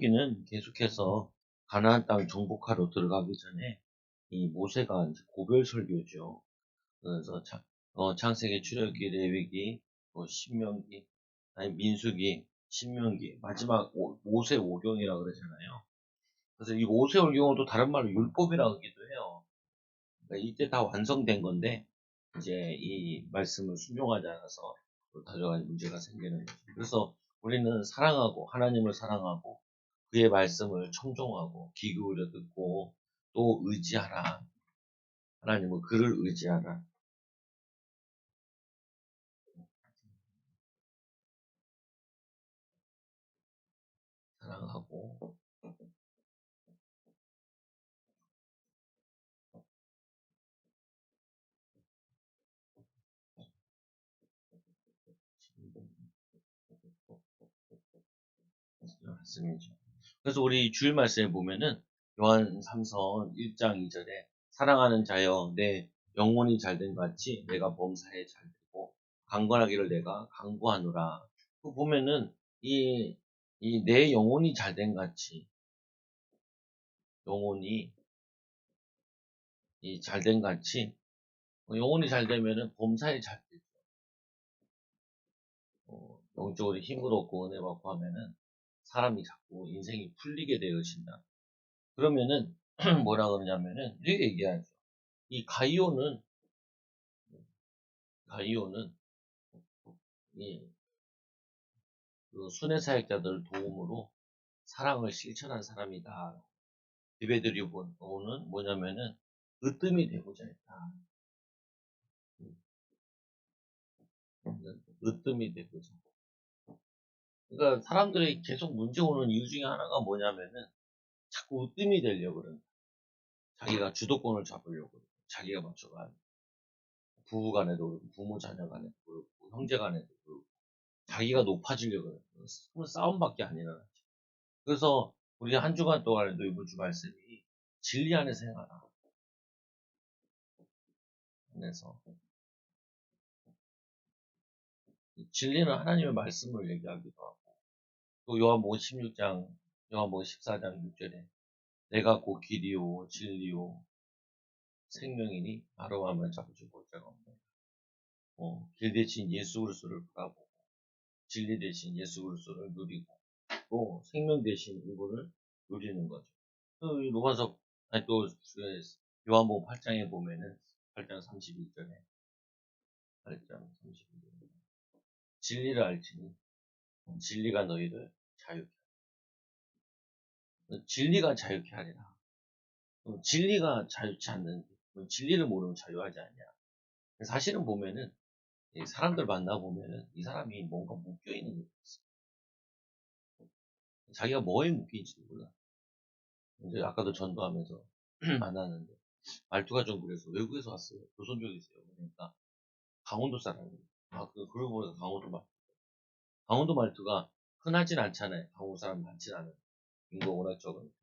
여기는 계속해서 가나안 땅 정복하러 들어가기 전에 이 모세가 이제 고별 설교죠. 그래서 창세기, 출애굽기, 레위기, 신명기, 아니 민수기, 신명기, 마지막 모세 오경이라 그러잖아요. 그래서 이 모세 오경은 또 다른 말로 율법이라 하기도 해요. 그러니까 이때 다 완성된 건데 이제 이 말씀을 순종하지 않아서 또 다여가지 문제가 생기는 거죠. 그래서 우리는 사랑하고 하나님을 사랑하고 그의 말씀을 청종하고 귀 기울여 듣고 또 의지하라. 하나님은 그를 의지하라. 사랑하고 말씀이죠. 그래서 우리 주일 말씀에 보면은 요한 3서 1장 2절에 사랑하는 자여 내 영혼이 잘된 같이 내가 범사에 잘되고 강건하기를 내가 강구하노라. 그 보면은 이 내 영혼이 잘된 같이 영혼이 이 잘된 같이 영혼이 잘 되면은 범사에 잘 되죠. 영적으로 힘을 얻고 은혜 받고 하면은 사람이 자꾸 인생이 풀리게 되어진다. 그러면은 뭐라 그러냐면은 이렇게 얘기하죠. 이 가이오는 이 순회 사역자들 도움으로 사랑을 실천한 사람이다. 디베드리오는 뭐냐면은 으뜸이 되고자 했다. 으뜸이 되고자. 그러니까 사람들이 계속 문제 오는 이유 중에 하나가 뭐냐면은 자꾸 으뜸이 되려고 그런다. 자기가 주도권을 잡으려고 그러고, 자기가 맞춰가 부부 간에도 그렇고, 부모 자녀 간에도 그렇고, 형제 간에도 그렇고, 자기가 높아지려고 그래요. 싸움밖에 안 일어나죠. 그래서 우리 한 주간 동안에도 이번 주 말씀이 진리 안에서 행하라. 안에서. 진리는 하나님의 말씀을 얘기하기도 하고, 또 요한복음 16장, 요한복음 14장 6절에 내가 곧 길이요, 진리요, 생명이니 바로 하면 잡으시고 자가 없네. 길 대신 예수 그리스도를 바라보고, 진리 대신 예수 그리스도를 누리고, 또 생명 대신 이분을 누리는 거죠. 또 로마서, 아니 또 요한복음 8장에 보면은 8장 32절에 8장 32절에 진리를 알지니 진리가 너희를 자유케 하리라. 진리가 자유케 하리라. 진리가 자유치 않는데 진리를 모르면 자유하지 않냐. 사실은 보면은 사람들 만나보면은 이 사람이 뭔가 묶여있는 게 있어. 자기가 뭐에 묶여있는지도 몰라. 이제 아까도 전도하면서 만났는데 말투가 좀 그래서 외국에서 왔어요. 조선 쪽이세요. 그러니까 강원도 사람이에요. 그러고 보니까 강원도 말투가 흔하진 않잖아요. 강원도 사람 많진 않아요. 인구가 워낙 적으니까.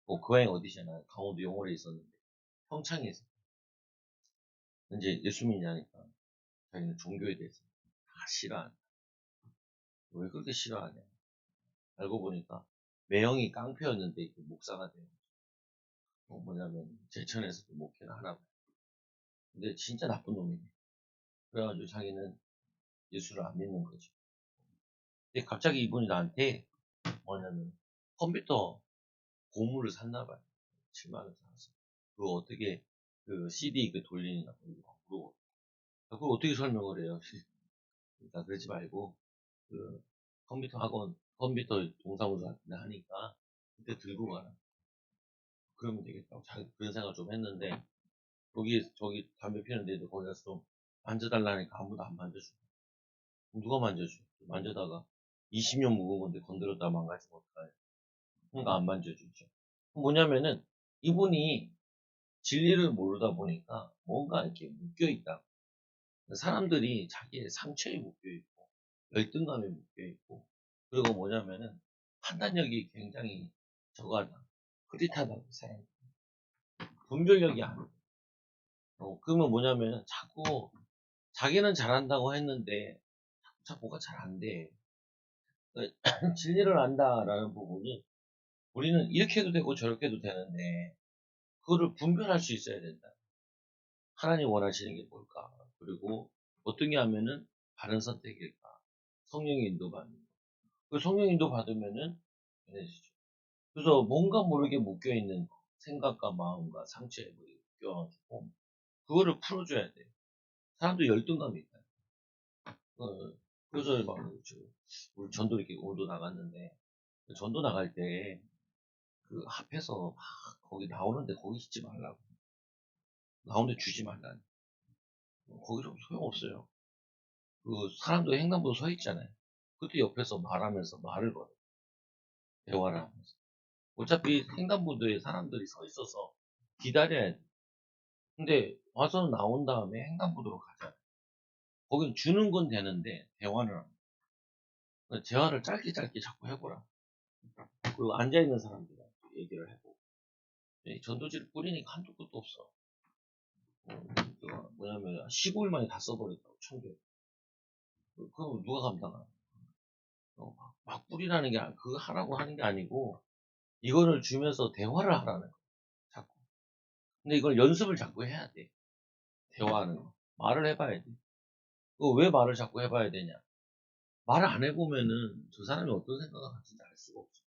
고향이 어디잖아요. 강원도 영월에 있었는데 평창에 있었어요. 이제 예수 믿냐니까 자기는 종교에 대해서 다 싫어한다. 왜 그렇게 싫어하냐. 알고 보니까 매형이 깡패였는데 목사가 돼요. 뭐냐면 제천에서도 목회를 하나 봐요. 근데 진짜 나쁜 놈이네. 그래가지고 자기는 예수를 안 믿는 거죠. 근데 갑자기 이분이 나한테 뭐냐면 컴퓨터 고무를 샀나 봐요. 7만 원 사서. 그거 어떻게 그 CD 돌리느냐 물어보. 그걸 어떻게 설명을 해요? 그러니까 그러지 말고 그 컴퓨터 동사무소 같은 데 하니까 그때 들고 가라. 그러면 되겠다고 그런 생각을 좀 했는데 저기 담배 피우는데도 거기 가서 좀 만져달라니까 아무도 안 만져줘. 누가 만져줘? 만져다가 20년 묵은 건데 건드렸다 망가지면 어떡해. 그러니까 안 만져주죠. 뭐냐면은 이분이 진리를 모르다 보니까 뭔가 이렇게 묶여있다. 사람들이 자기의 상처에 묶여있고 열등감에 묶여있고 그리고 뭐냐면은 판단력이 굉장히 저거하다. 흐릿하다고 사람 분별력이 안 돼. 그러면 뭐냐면 자꾸 자기는 잘한다고 했는데 자꾸 뭐가 잘 안 돼. 진리를 안다라는 부분이 우리는 이렇게 해도 되고 저렇게 해도 되는데 그거를 분별할 수 있어야 된다. 하나님 원하시는 게 뭘까? 그리고 어떤 게 하면은 바른 선택일까? 성령의 인도 받는 거. 그 성령 인도 받으면은 변해지죠. 그래서 뭔가 모르게 묶여있는 거, 생각과 마음과 상처에 묶여가지고 그거를 풀어줘야 돼요. 사람도 열등감이 있다. 그래서 막 우리 전도 이렇게 오도 나갔는데 전도 나갈 때 그 앞에서 막 거기 나오는데 거기 있지 말라고, 나오는데 주지 말라고. 거기 좀 소용없어요. 그 사람도 횡단보도 서 있잖아요. 그때 옆에서 말하면서 말을 걸어, 대화를 하면서. 어차피 횡단보도에 사람들이 서 있어서 기다려야 돼. 근데 와서 나온 다음에 횡단보도로 가잖아요. 거긴 주는 건 되는데 대화를 하는 거야. 대화를 짧게 짧게 자꾸 해보라. 그리고 앉아있는 사람들한테 얘기를 해보고. 전도지를 뿌리니까 한도 끝도 없어. 뭐냐면 15일 만에 다 써버렸다고, 1000개. 그럼 누가 감당하나? 막 뿌리라는 게, 그거 하라고 하는 게 아니고, 이거를 주면서 대화를 하라는 거야, 자꾸. 근데 이걸 연습을 자꾸 해야 돼. 대화하는 거. 말을 해봐야 돼. 왜 말을 자꾸 해봐야 되냐? 말을 안 해보면은 저 사람이 어떤 생각을 하는지 알 수가 없어.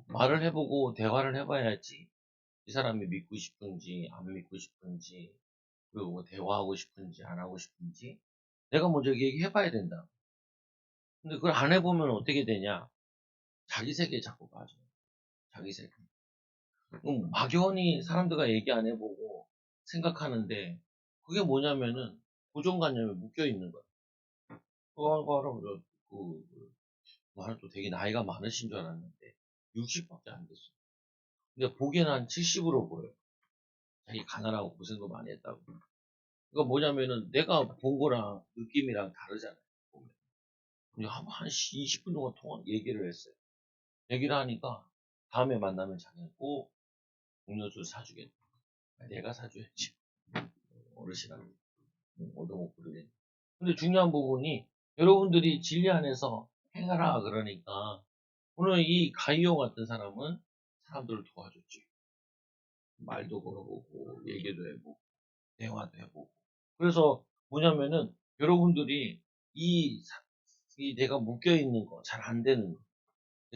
말을 해보고 대화를 해봐야지 이 사람이 믿고 싶은지 안 믿고 싶은지, 그리고 뭐 대화하고 싶은지 안 하고 싶은지 내가 먼저 얘기해봐야 된다. 근데 그걸 안 해보면 어떻게 되냐? 자기 세계에 자꾸 빠져. 자기 세계. 막연히 사람들과 얘기 안 해보고 생각하는데, 그게 뭐냐면은 고정관념에 묶여 있는 거야. 그거 하라고 나는 또 되게 나이가 많으신 줄 알았는데 60밖에 안 됐어. 근데 보기에는 한 70으로 보여요. 자기 가난하고 고생도 많이 했다고. 그거 뭐냐면은 내가 본 거랑 느낌이랑 다르잖아요. 보면. 한 20분 동안 얘기를 했어요. 얘기를 하니까 다음에 만나면 자기는 꼭 음료수 사주겠다. 내가 사줘야지. 어르신한테 얻어먹고 그러겠네. 근데 중요한 부분이, 여러분들이 진리 안에서 행하라 그러니까 오늘 이 가이오 같은 사람은 사람들을 도와줬지. 말도 걸어보고 얘기도 해보고 대화도 해보고. 그래서 뭐냐면은 여러분들이 이, 이 내가 묶여있는 거, 잘 안 되는 거,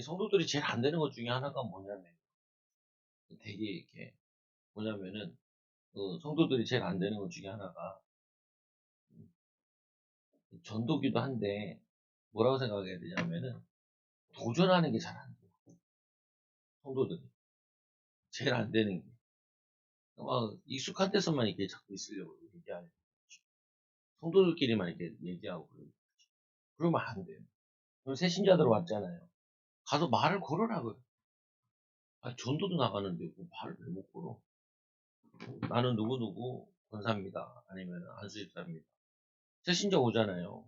성도들이 제일 안 되는 것 중에 하나가 뭐냐면, 되게 이렇게 뭐냐면은 성도들이 제일 안 되는 것 중에 하나가 전도기도 한데, 뭐라고 생각해야 되냐면은 도전하는 게 잘 안 돼요. 성도들이 제일 안 되는 게 막 익숙한 데서만 이렇게 자꾸 있으려고 얘기하는, 성도들끼리만 이렇게 얘기하고 그러면 안 돼요. 그럼 새신자들 왔잖아요. 가서 말을 걸으라고요. 전도도 나가는데 뭐 말을 왜 못 걸어? 나는 누구누구 권사입니다. 아니면 안수집사입니다. 새신자 오잖아요.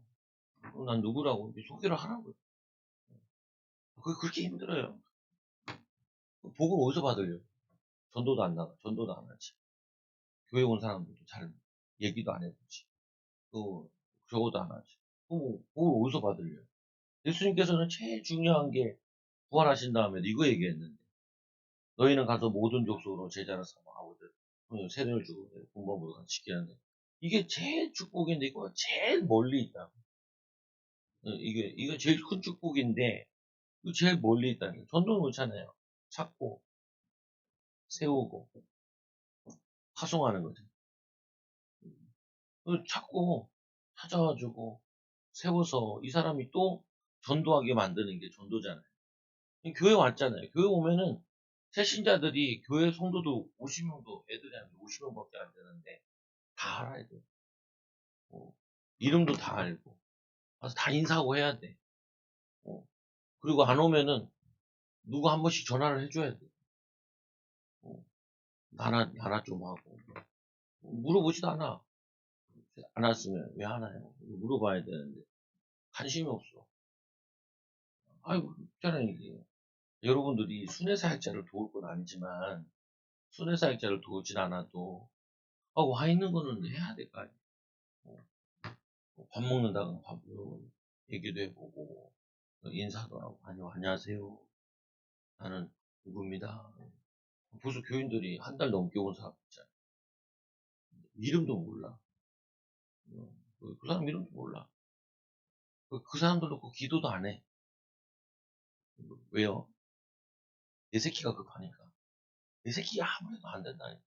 그럼 난 누구라고 소개를 하라고요. 그게 그렇게 힘들어요. 복을 어디서 받으려? 전도도 안 나가. 전도도 안 하지. 교회 온 사람들도 잘 얘기도 안 해보지. 또 적어도 안 하지. 복을 어디서 받으려? 예수님께서는 제일 중요한 게 부활하신 다음에 이거 얘기했는데, 너희는 가서 모든 족속으로 제자를 삼아 아버지 세례를 주고 공범으로 같이 시키는데, 이게 제일 축복인데 이거 제일 멀리 있다. 이게 제일 큰 축복인데 이거 제일 멀리 있다는 거예요. 전도는 그렇잖아요. 찾고 세우고 파송하는 거죠. 찾고 찾아가지고 세워서 이 사람이 또 전도하게 만드는 게 전도잖아요. 교회 왔잖아요. 교회 오면은 새신자들이, 교회 성도도 50명도 애들이 한 50명밖에 안 되는데 다 알아야 돼. 어, 이름도 다 알고 가서 다 인사하고 해야 돼. 어, 그리고 안 오면은 누구 한 번씩 전화를 해줘야 돼. 어, 나나 좀 하고 물어보지도 않아. 안 왔으면 왜 하나요? 물어봐야 되는데 관심이 없어. 아이고, 있잖아요, 이게. 여러분들이 순회사역자를 도울 건 아니지만 순회사역자를 도우진 않아도 와 있는 거는 해야 될 거 아니에요. 밥 먹는다고 얘기도 해보고 인사도 하고, 안녕하세요. 나는 누구입니다. 벌써 교인들이 한 달 넘게 온 사람 있잖아. 이름도 몰라. 그 사람 이름도 몰라. 그 사람들 놓고 기도도 안 해. 왜요? 내 새끼가 급하니까. 내 새끼가 아무래도 안 된다니까.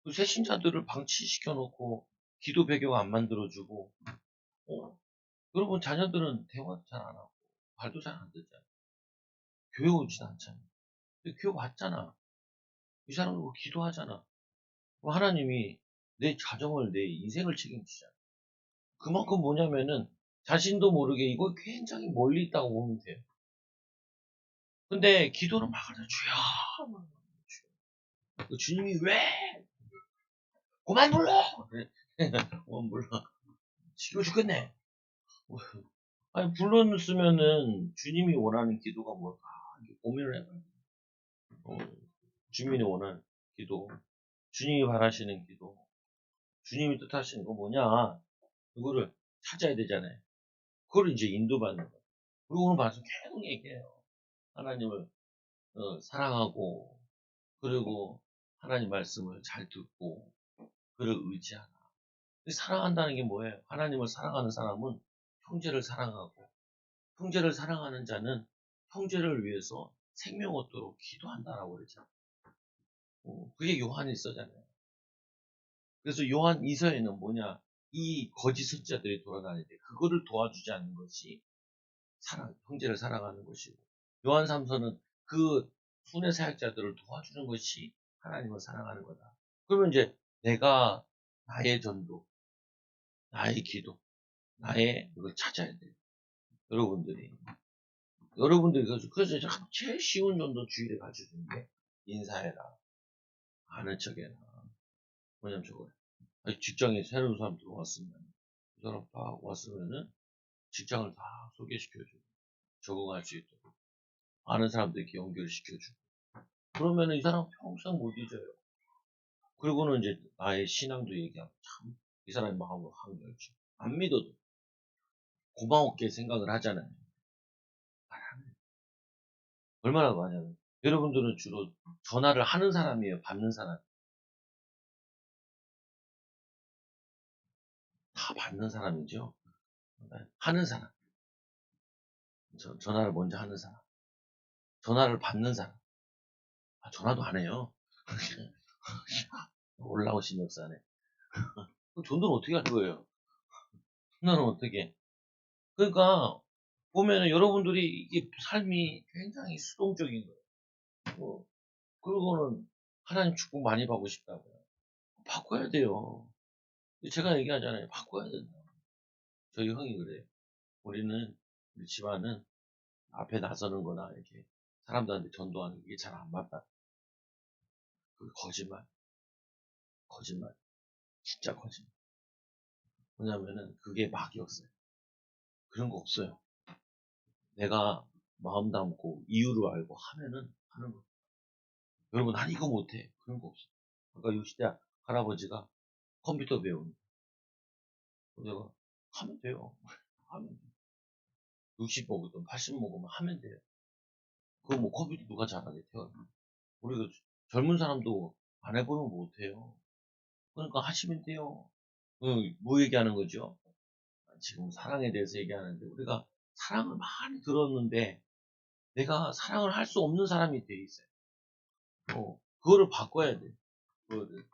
그 새신자들을 방치시켜 놓고 기도 배경 안 만들어주고, 여러분 자녀들은 대화도 잘 안 하고 말도 잘 안 듣잖아. 교회 오지도 않잖아. 근데 교회 왔잖아. 이 사람은 뭐 기도하잖아. 그럼 하나님이 내 가정을, 내 인생을 책임지잖아. 그만큼 뭐냐면은 자신도 모르게 이거 굉장히 멀리 있다고 보면 돼요. 근데 기도는 막 하자. 주여! 그 주님이 왜? 그만 불러! 그만 불러. 지겨 죽겠네. 아니, 불렀으면은 주님이 원하는 기도가 뭘까? 고민을 해봐요. 주님이 원하는 기도. 주님이 바라시는 기도. 주님이 뜻하시는 거 뭐냐? 그거를 찾아야 되잖아요. 그걸 이제 인도받는 거예요. 그리고 오늘 말씀 계속 얘기해요. 하나님을 사랑하고, 그리고 하나님 말씀을 잘 듣고, 그를 의지하라. 사랑한다는 게 뭐예요? 하나님을 사랑하는 사람은 형제를 사랑하고, 형제를 사랑하는 자는 형제를 위해서 생명 얻도록 기도한다라고 그러죠. 그게 요한이 써잖아요. 그래서 요한 2서에는 뭐냐? 이 거짓 선지자들이 돌아다니는데 그거를 도와주지 않는 것이 형제를 사랑하는 것이고, 요한 3서는 그 순회 사역자들을 도와주는 것이 하나님을 사랑하는 거다. 그러면 이제 내가 나의 전도, 나의 기도, 나의 이걸 찾아야 돼요. 여러분들이 그래서 제일 쉬운 전도 주일에 가르쳐주는 게 인사해라, 아는 척해라. 뭐냐면 저거예요. 직장에 새로운 사람 들어왔으면 그 사람 딱 왔으면은 직장을 다 소개시켜주고 적응할 수 있도록 아는 사람들에게 연결시켜주고, 그러면은 이 사람 평생 못 잊어요. 그리고는 이제 나의 신앙도 얘기하고, 참 이 사람의 마음을 확 열지. 안 믿어도 고마웠게 생각을 하잖아요. 얼마나 많냐면, 여러분들은 주로 전화를 하는 사람이에요, 받는 사람? 다 받는 사람이죠. 하는 사람. 전화를 먼저 하는 사람. 전화를 받는 사람. 전화도 안 해요. 올라오신 역사네. 그럼 돈은 어떻게 할 거예요? 돈은 어떻게? 그러니까 보면은 여러분들이 이게 삶이 굉장히 수동적인 거예요. 그리고는 하나님 축복 많이 받고 싶다고요. 바꿔야 돼요. 제가 얘기하잖아요. 바꿔야 된다. 저희 형이 그래요. 우리 집안은 앞에 나서는 거나 이렇게 사람들한테 전도하는 게 잘 안 맞다. 그 거짓말. 진짜 거짓말. 뭐냐면은 그게 막이 없어요. 그런 거 없어요. 내가 마음 담고 이유를 알고 하면은 하는 거. 여러분, 난 이거 못해. 그런 거 없어. 아까 60대 할아버지가 컴퓨터 배우는 거. 내가 하면 돼요. 하면 돼. 60 먹으든 80 먹으면 하면 돼요. 그거 뭐 컴퓨터 누가 잘하게 태어나. 우리가 젊은 사람도 안 해보면 못해요. 그러니까 하시면 돼요. 뭐 얘기하는 거죠? 지금 사랑에 대해서 얘기하는데, 우리가 사랑을 많이 들었는데 내가 사랑을 할 수 없는 사람이 돼 있어요. 그거를 바꿔야 돼. 그거를.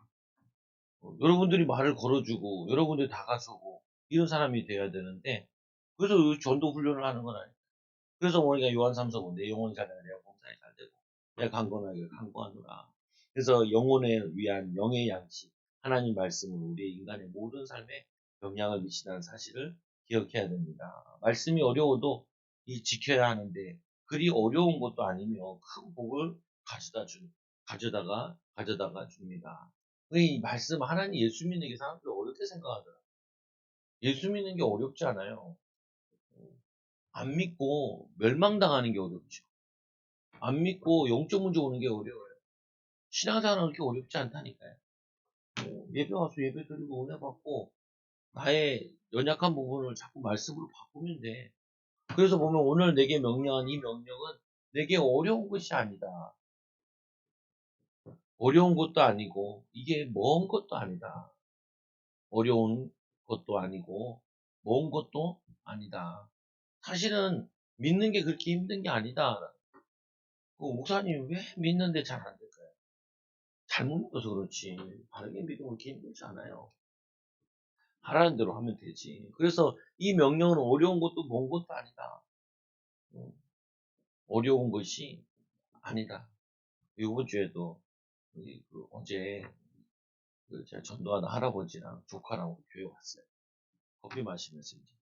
여러분들이 말을 걸어주고 여러분들이 다가서고 이런 사람이 돼야 되는데, 그래서 전도 훈련을 하는 건 아니에요. 그래서 우리가 요한 3서 내 영혼이 잘 되고 내가 봉사에 잘 되고 내가 강건하게 강구하노라. 그래서 영혼에 위한 영의 양식, 하나님 말씀은 우리의 인간의 모든 삶에 영향을 미친다는 사실을 기억해야 됩니다. 말씀이 어려워도 지켜야 하는데, 그리 어려운 것도 아니며 큰 복을 가져다가 줍니다. 이 말씀, 하나님 예수 믿는 게 사람들이 어렵게 생각하더라. 예수 믿는 게 어렵지 않아요. 안 믿고 멸망당하는 게 어렵죠. 안 믿고 영적 문제 오는 게 어려워요. 신앙생활은 그렇게 어렵지 않다니까요. 예배 와서 예배 드리고 은혜 받고 나의 연약한 부분을 자꾸 말씀으로 바꾸면 돼. 그래서 보면 오늘 내게 명령한 이 명령은 내게 어려운 것이 아니다. 어려운 것도 아니고 이게 먼 것도 아니다. 어려운 것도 아니고 먼 것도 아니다. 사실은 믿는 게 그렇게 힘든 게 아니다. 목사님 왜 믿는데 잘 안 될까요? 잘못 믿어서 그렇지. 바르게 믿으면 그렇게 힘들지 않아요. 하라는 대로 하면 되지. 그래서 이 명령은 어려운 것도 먼 것도 아니다. 어려운 것이 아니다. 이번 주에도 어제 제가 전도하는 할아버지랑 조카랑 교회 왔어요. 커피 마시면서 이제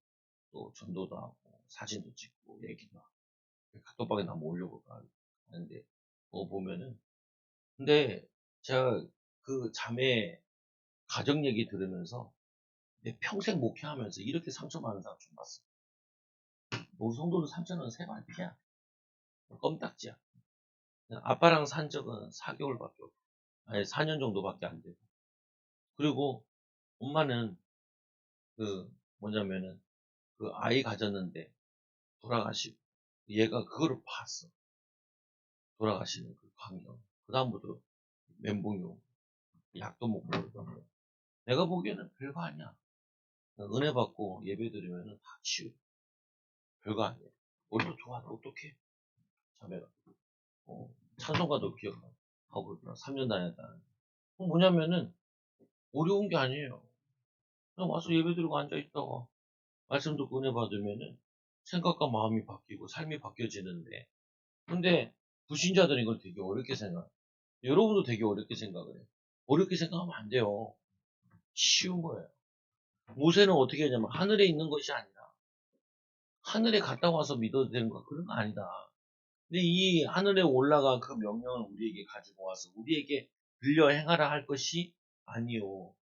또 전도도 하고 사진도 찍고 얘기도 하고 카톡방에 한번 올려볼까 하는데 보면은 근데 제가 그 자매 가정 얘기 들으면서 내 평생 목회하면서 이렇게 상처받는 사람 처음 봤어. 우리 성도는 상처는 세 발 피야. 껌딱지야. 아빠랑 산 적은 4개월밖에 없고, 아니 4년 정도밖에 안 되고. 그리고 엄마는 뭐냐면은 그 아이 가졌는데 돌아가시고 얘가 그거를 봤어. 돌아가시는 그 광경. 그 다음부터 멘붕이 오고 약도 먹고 그러더라고. 내가 보기에는 별거 아니야. 은혜 받고 예배 드리면은 다 치유. 별거 아니야. 우리도 좋아. 어떡해. 자매가. 찬송가도 기억하고 그러더라. 3년 다녔다. 뭐냐면은 어려운 게 아니에요. 그냥 와서 예배 드리고 앉아있다가 말씀 듣고 은혜 받으면은 생각과 마음이 바뀌고 삶이 바뀌어지는데 근데 불신자들은 이걸 되게 어렵게 생각해. 여러분도 되게 어렵게 생각을 해요. 어렵게 생각하면 안 돼요. 쉬운 거예요. 모세는 어떻게 했냐면 하늘에 있는 것이 아니라 하늘에 갔다 와서 믿어도 되는 거 그런 거 아니다. 근데 이 하늘에 올라가 그 명령을 우리에게 가지고 와서 우리에게 들려 행하라 할 것이 아니요.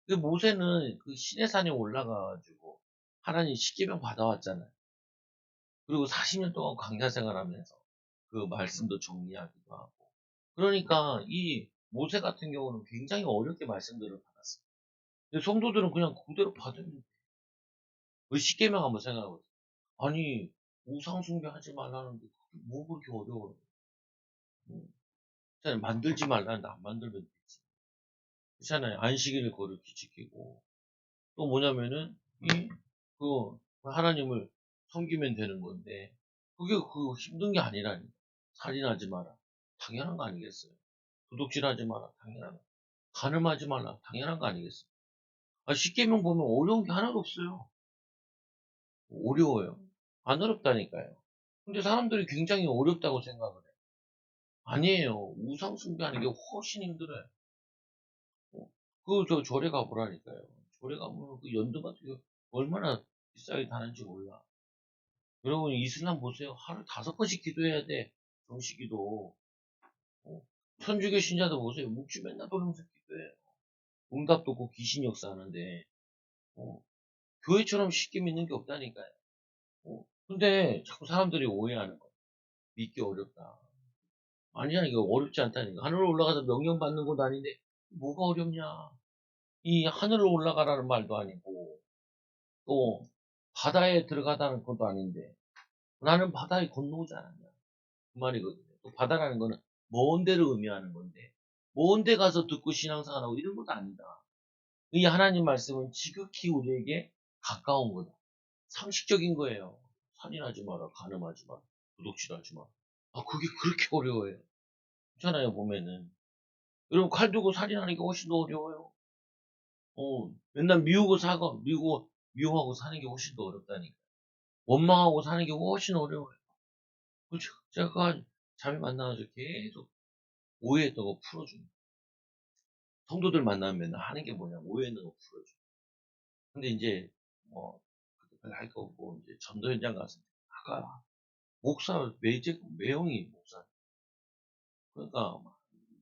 그 모세는 그 시내산에 올라가가지고 하나님 십계명 받아왔잖아요. 그리고 40년 동안 광야 생활하면서 그 말씀도 정리하기도 하고. 그러니까 이 모세 같은 경우는 굉장히 어렵게 말씀들을 받았어요. 근데 성도들은 그냥 그대로 받으면 그 십계명 한번 생각해보세요. 아니 우상 숭배하지 말라는데 그게 뭐 그렇게 어려워요? 만들지 말라는데 안 만들면 되지. 그렇잖아요. 안식일을 거룩히 지키고 또 뭐냐면은 그 하나님을 섬기면 되는 건데 그게 힘든 게 아니라니. 살인하지 마라. 당연한 거 아니겠어요? 도둑질하지 마라. 당연한 거. 간음하지 말라. 당연한 거 아니겠어요? 십계명 보면 어려운 게 하나도 없어요. 어려워요. 안 어렵다니까요. 근데 사람들이 굉장히 어렵다고 생각을 해요. 아니에요. 우상 숭배하는 게 훨씬 힘들어요. 저 절에 가보라니까요. 절에 가보면 그 연두밭이 얼마나 비싸게 다는지 몰라. 여러분, 이슬람 보세요. 하루 5번씩 기도해야 돼. 정식기도. 어? 천주교 신자도 보세요. 묵주 맨날 돌면서 기도해요. 응답도 없고 귀신 역사하는데, 어? 교회처럼 쉽게 믿는 게 없다니까요. 근데 자꾸 사람들이 오해하는 거예요. 믿기 어렵다. 아니야, 이거 어렵지 않다니까. 하늘로 올라가서 명령 받는 것도 아닌데, 뭐가 어렵냐. 이 하늘로 올라가라는 말도 아니고, 또 바다에 들어가다는 것도 아닌데 나는 바다에 건너오지 않았냐 그 말이거든요. 또 바다라는 거는 먼 데를 의미하는 건데 먼 데 가서 듣고 신앙생활하고 이런 것도 아니다. 이 하나님 말씀은 지극히 우리에게 가까운 거다. 상식적인 거예요. 살인하지 마라, 간음하지 마라, 도둑질하지 마라. 그게 그렇게 어려워요. 그렇잖아요. 보면은 여러분 칼 들고 살인하는 게 훨씬 더 어려워요. 맨날 미워하고 사는 게 훨씬 더 어렵다니까. 원망하고 사는 게 훨씬 어려워요. 그렇죠. 제가 자매 만나가지고 계속 오해했던 거 풀어줍니다. 성도들 만나면 맨날 하는 게 뭐냐, 오해했는 거 풀어줘. 근데 이제, 그때 별로 할 거 없고, 이제 전도 현장 가서, 아까, 매형이 목사. 그러니까,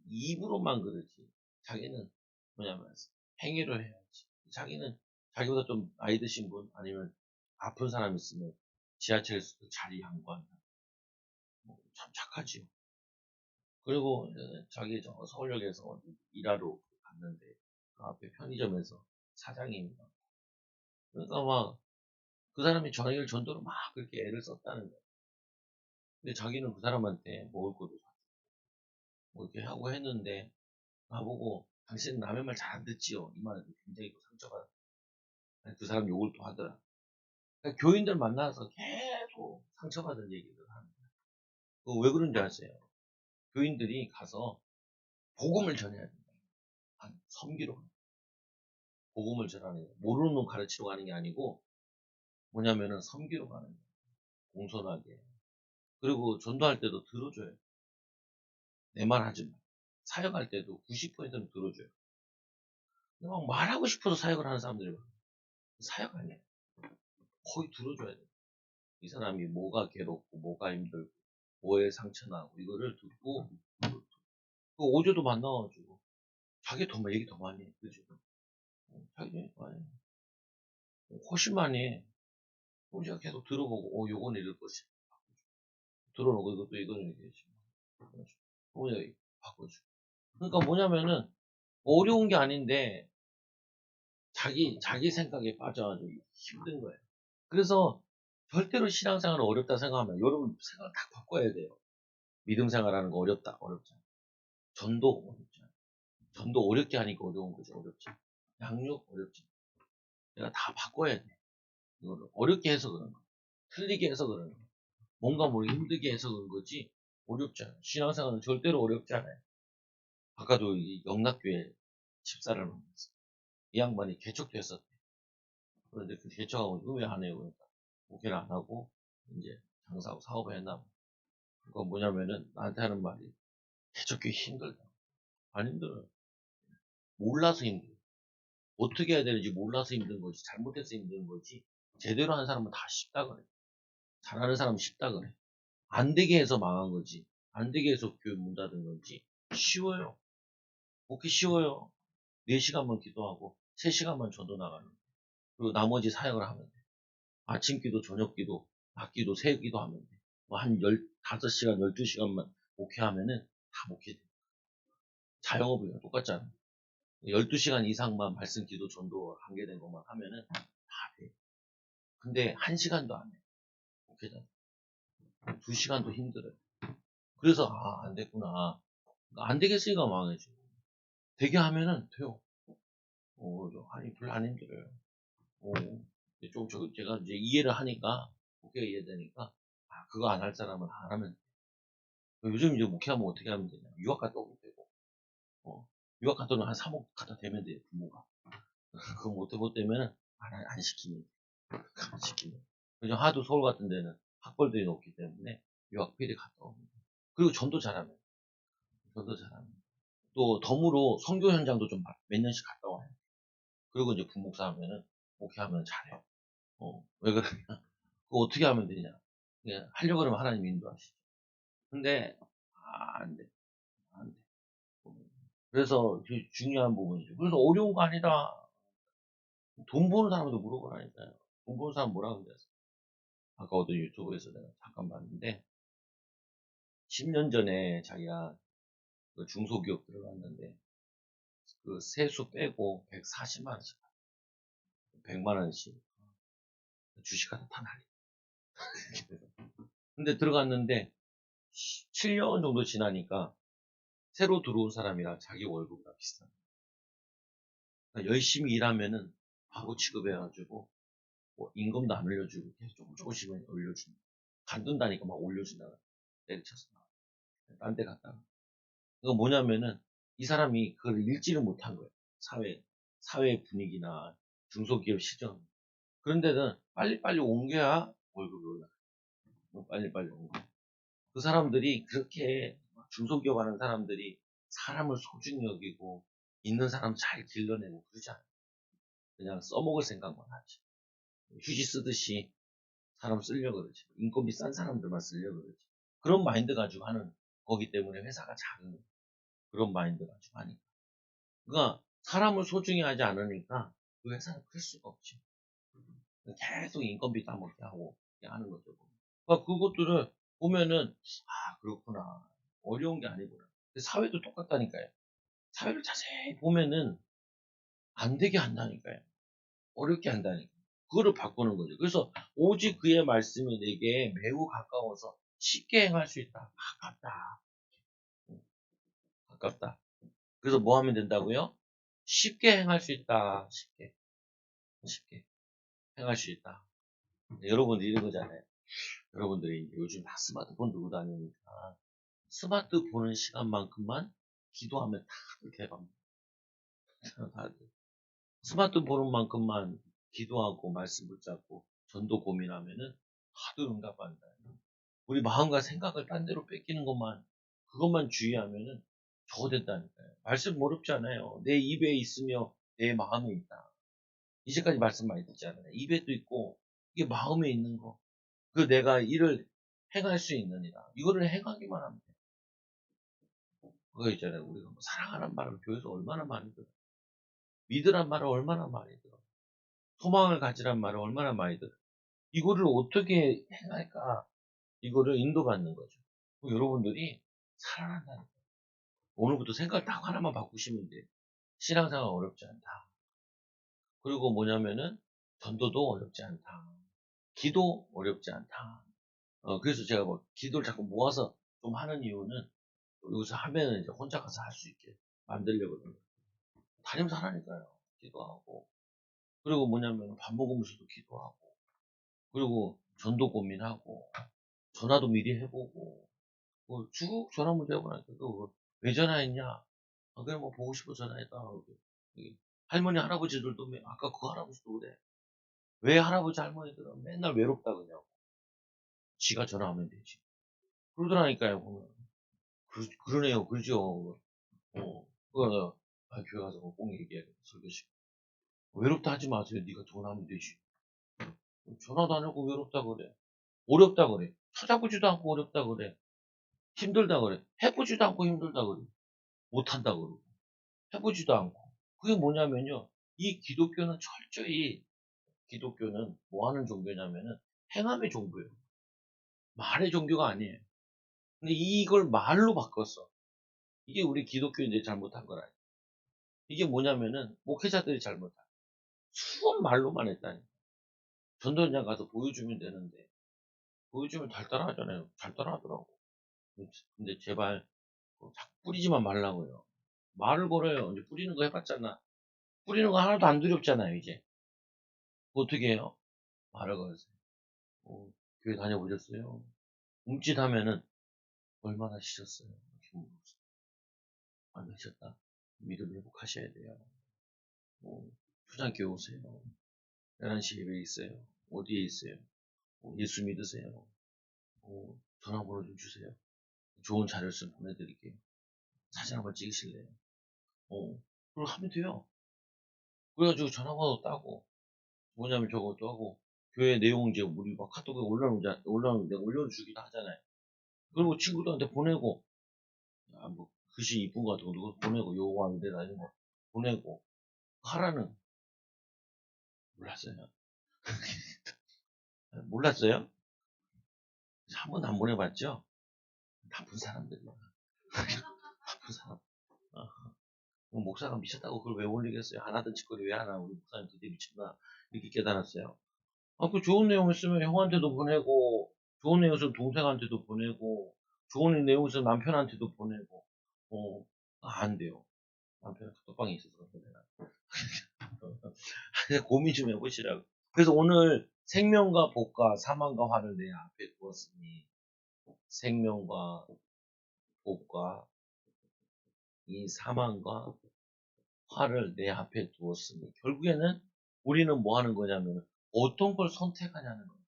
입으로만 그러지. 자기는, 뭐냐면, 행위로 해야지. 자기는, 자기보다 좀 나이 드신 분, 아니면 아픈 사람 있으면, 지하철에서도 자리 양보한다. 참 착하지요. 그리고 자기 서울역에서 일하러 갔는데 그 앞에 편의점에서 사장입니다. 그러니까 막 그 사람이 전일 전도로 막 그렇게 애를 썼다는 거예요. 근데 자기는 그 사람한테 먹을 것도 사주고 뭐 이렇게 하고 했는데 나보고 당신은 남의 말 잘 안 듣지요. 이 말에 굉장히 또 상처가 그 사람 욕을 또 하더라. 그러니까 교인들 만나서 계속 상처받은 얘기를 하는 거예요. 왜 그런지 아세요? 교인들이 가서 복음을 전해야 된다. 섬기러 가는 거예요. 복음을 전하는 거예요. 모르는 놈 가르치러 가는 게 아니고 뭐냐면은 섬기러 가는 거예요. 공손하게. 그리고 전도할 때도 들어줘요. 내 말 하지 마. 사역할 때도 90%는 들어줘요. 막 말하고 싶어서 사역을 하는 사람들이 많아요. 사역 아니에요. 거의 들어줘야 돼요. 이 사람이 뭐가 괴롭고, 뭐가 힘들고, 뭐에 상처나고, 이거를 듣고, 그 오조도 만나가지고, 자기 얘기 더 많이 해. 그죠? 자기 얘기 많이 해. 훨씬 많이 해. 그럼 제가 계속 들어보고, 요건 이럴 것이. 들어놓고, 이거는 이게 지금. 그럼 바꿔줘. 그러니까 뭐냐면은, 어려운 게 아닌데, 자기 생각에 빠져가지고 힘든 거예요. 그래서 절대로 신앙생활은 어렵다 생각하면 여러분 생각을 다 바꿔야 돼요. 믿음 생활하는 거 어렵다, 어렵잖아. 전도 어렵잖아. 전도 어렵게 하니까 어려운 거죠, 어렵지. 양육 어렵지. 내가 다 바꿔야 돼. 이거를 어렵게 해서 그런 거. 틀리게 해서 그런 거. 뭔가 힘들게 해서 그런 거지 어렵지 않아요. 신앙생활은 절대로 어렵지 않아요. 아까도 이 영락교회 집사를 만났어. 이 양반이 개척됐었대. 그런데 그 개척하고 왜 안 해요? 그러니까 목회를 안 하고 이제 장사하고 사업을 했나 봐. 그건 뭐냐면은 나한테 하는 말이 개척교회 힘들다. 안 힘들어요. 몰라서 힘들어요. 어떻게 해야 되는지 몰라서 힘든 거지, 잘못해서 힘든 거지, 제대로 하는 사람은 다 쉽다 그래. 잘하는 사람은 쉽다 그래. 안 되게 해서 망한 거지, 안 되게 해서 교회 문 닫은 건지, 쉬워요. 그렇게 쉬워요. 4시간만 기도하고, 3시간만 전도 나가는 거. 그리고 나머지 사역을 하면 돼. 아침 기도, 저녁 기도, 낮 기도, 새벽 기도 하면 돼. 한 15시간, 12시간만 목회하면은 다 목회돼. 자영업이랑 똑같잖아. 12시간 이상만 말씀 기도 전도 관계된 것만 하면은 다 돼. 근데 1시간도 안 해. 목회자. 2시간도 힘들어요. 그래서, 안 됐구나. 안 되겠으니까 망해지. 되게 하면은 돼요. 아니, 별로 안 힘들어요. 제가 이제 이해를 하니까, 목회가 이해되니까, 그거 안 할 사람은 안 하면 돼. 요즘 이제 목회하면 어떻게 하면 되냐. 유학 갔다 오면 되고, 유학 갔다 오면 한 3억 갖다 대면 돼요, 부모가. 그거 못 되면은, 안 시키면 돼. 안 시키면. 그냥 하도 서울 같은 데는 학벌들이 높기 때문에 유학 필히 갔다 옵니다. 그리고 전도 잘하면. 전도 잘하면. 또 덤으로 선교 현장도 좀 몇 년씩 갔다 와요. 그리고 이제 부목사 하면은 목회하면 잘해요. 왜 그러냐? 그거 어떻게 하면 되냐? 그냥 하려고 그러면 하나님 인도하시죠. 근데 안 돼. 안 돼. 그래서 중요한 부분이죠. 그래서 어려운 거 아니다. 돈 버는 사람도 물어보라니까요. 돈 버는 사람 뭐라 그랬어요? 아까 어떤 유튜브에서 내가 잠깐 봤는데 10년 전에 자기가 그 중소기업 들어갔는데 그 세수 빼고 140만 원씩 100만 원씩 주식하다 다 날려. 근데 들어갔는데 7년 정도 지나니까 새로 들어온 사람이랑 자기 월급이랑 비슷한 거예요. 그러니까 열심히 일하면은 바로 취급해가지고 뭐 임금도 안 올려주고 계속 조금씩은 올려준다. 간둔다니까 막 올려준다. 때려쳤어. 딴 데 갔다가. 그거 뭐냐면은 이 사람이 그걸 읽지를 못한 거예요. 사회 분위기나 중소기업 시정. 그런 데는 빨리빨리 옮겨야 월급이 올라가요. 빨리빨리 옮겨. 그 사람들이 그렇게 중소기업 하는 사람들이 사람을 소중히 여기고 있는 사람 잘 길러내고 그러지 않아요. 그냥 써먹을 생각만 하지. 휴지 쓰듯이 사람 쓰려고 그러지. 인건비 싼 사람들만 쓰려고 그러지. 그런 마인드 가지고 하는 거기 때문에 회사가 작은 거예요. 그런 마인드 가지고 하니까. 그러니까 사람을 소중히 하지 않으니까 그 회사는 클 수가 없지. 계속 인건비 따먹게 하고 하는 거죠. 그러니까 그것들을 보면은 그렇구나. 어려운 게 아니구나. 사회도 똑같다니까요. 사회를 자세히 보면은 안 되게 한다니까요. 어렵게 한다니까. 그거를 바꾸는 거죠. 그래서 오직 그의 말씀이 내게 매우 가까워서 쉽게 행할 수 있다. 가깝다. 가깝다. 그래서 뭐 하면 된다고요? 쉽게 행할 수 있다. 쉽게 행할 수 있다. 여러분들 이런 거잖아요. 여러분들이 요즘 다 스마트폰 들고 다니니까 스마트폰 보는 시간만큼만 기도하면 다들 대박입니다. 다들. 스마트폰 보는 만큼만 기도하고 말씀 붙잡고 전도 고민하면은 다들 응답한다. 우리 마음과 생각을 딴 데로 뺏기는 것만 그것만 주의하면은 저거 된다니까요. 말씀 어렵지 않아요. 내 입에 있으며 내 마음에 있다. 이제까지 말씀 많이 듣잖아요. 입에도 있고 이게 마음에 있는 거. 그 내가 이를 행할 수 있느니라. 이거를 행하기만 하면 돼. 그거 있잖아요. 우리가 뭐 사랑하는 말을 교회에서 얼마나 많이 들어. 믿으란 말을 얼마나 많이 들어. 소망을 가지란 말을 얼마나 많이 들어. 이거를 어떻게 행할까? 이거를 인도받는 거죠. 여러분들이 살아난다는 거예요. 오늘부터 생각 딱 하나만 바꾸시면 돼요. 신앙생활 어렵지 않다. 그리고 뭐냐면은 전도도 어렵지 않다. 기도 어렵지 않다. 그래서 제가 뭐 기도를 자꾸 모아서 좀 하는 이유는 여기서 하면은 이제 혼자 가서 할 수 있게 만들려고 그러는 거예요. 다니면서 하라니까요. 기도하고. 그리고 뭐냐면 밥 먹으면서도 기도하고. 그리고 전도 고민하고. 전화도 미리 해보고. 쭉 전화 문제 하고 나니까 왜 전화했냐? 그래 뭐 보고 싶어 전화했다. 할머니 할아버지들도 아까 그 할아버지도 그래. 왜 할아버지 할머니들은 맨날 외롭다 그냐고. 지가 전화하면 되지. 그러더라니까요. 보면. 그러네요. 그러죠. 그거 교회 가서 꼭 얘기해야겠다. 설교식. 외롭다 하지 마세요. 네가 전화하면 되지. 전화도 안 하고 외롭다 그래. 어렵다 그래. 찾아보지도 않고 어렵다 그래. 힘들다 그래. 해보지도 않고 힘들다 그래. 못한다 그러고. 해보지도 않고. 그게 뭐냐면요. 이 기독교는 철저히 기독교는 뭐 하는 종교냐면은 행함의 종교예요. 말의 종교가 아니에요. 근데 이걸 말로 바꿨어. 이게 우리 기독교인들이 잘못한 거라. 이게 뭐냐면은 목회자들이 잘못한. 수업 말로만 했다니. 전도현장 가서 보여주면 되는데 보여주면 잘 따라하잖아요. 잘 따라하더라고. 근데 제발 자꾸 뿌리지만 말라고요. 말을 걸어요. 이제 뿌리는 거 해봤잖아. 뿌리는 거 하나도 안 두렵잖아요. 이제 어떻게 해요? 말을 걸으세요. 교회 다녀보셨어요? 뭉칫하면은 얼마나 쉬셨어요? 안 되셨다. 믿음 회복하셔야 돼요. 초장교회 오세요. 11시 예배 있어요. 어디에 있어요? 예수 믿으세요. 전화번호 좀 주세요. 좋은 자료 좀 보내드릴게요. 사진 한번 찍으실래요? 그걸 하면 돼요. 그래가지고 전화번호 따고, 뭐냐면 저것도 하고, 교회 내용 이제 우리 막 카톡에 내가 올려주기도 하잖아요. 그리고 친구들한테 보내고, 뭐, 글씨 이쁜 거 같은 거 누구 보내고, 요거 하는데 나중에 뭐, 보내고, 하라는, 몰랐어요. 몰랐어요? 한 번도 안 보내봤죠? 나쁜 사람들이야. 나쁜 사람. 목사가 미쳤다고 그걸 왜 올리겠어요? 안 하던 짓거리 왜 하나? 우리 목사님 드디어 미쳤나? 이렇게 깨달았어요. 그 좋은 내용 있으면 형한테도 보내고, 좋은 내용 있으면 동생한테도 보내고, 좋은 내용 있으면 남편한테도 보내고, 안 돼요. 남편은 카톡방에 있어서 그런 내가. 고민 좀 해보시라고. 그래서 오늘 생명과 복과 사망과 화를 내 앞에 두었으니, 생명과 복과 이 사망과 화를 내 앞에 두었으니, 결국에는 우리는 뭐 하는 거냐면, 어떤 걸 선택하냐는 거예요.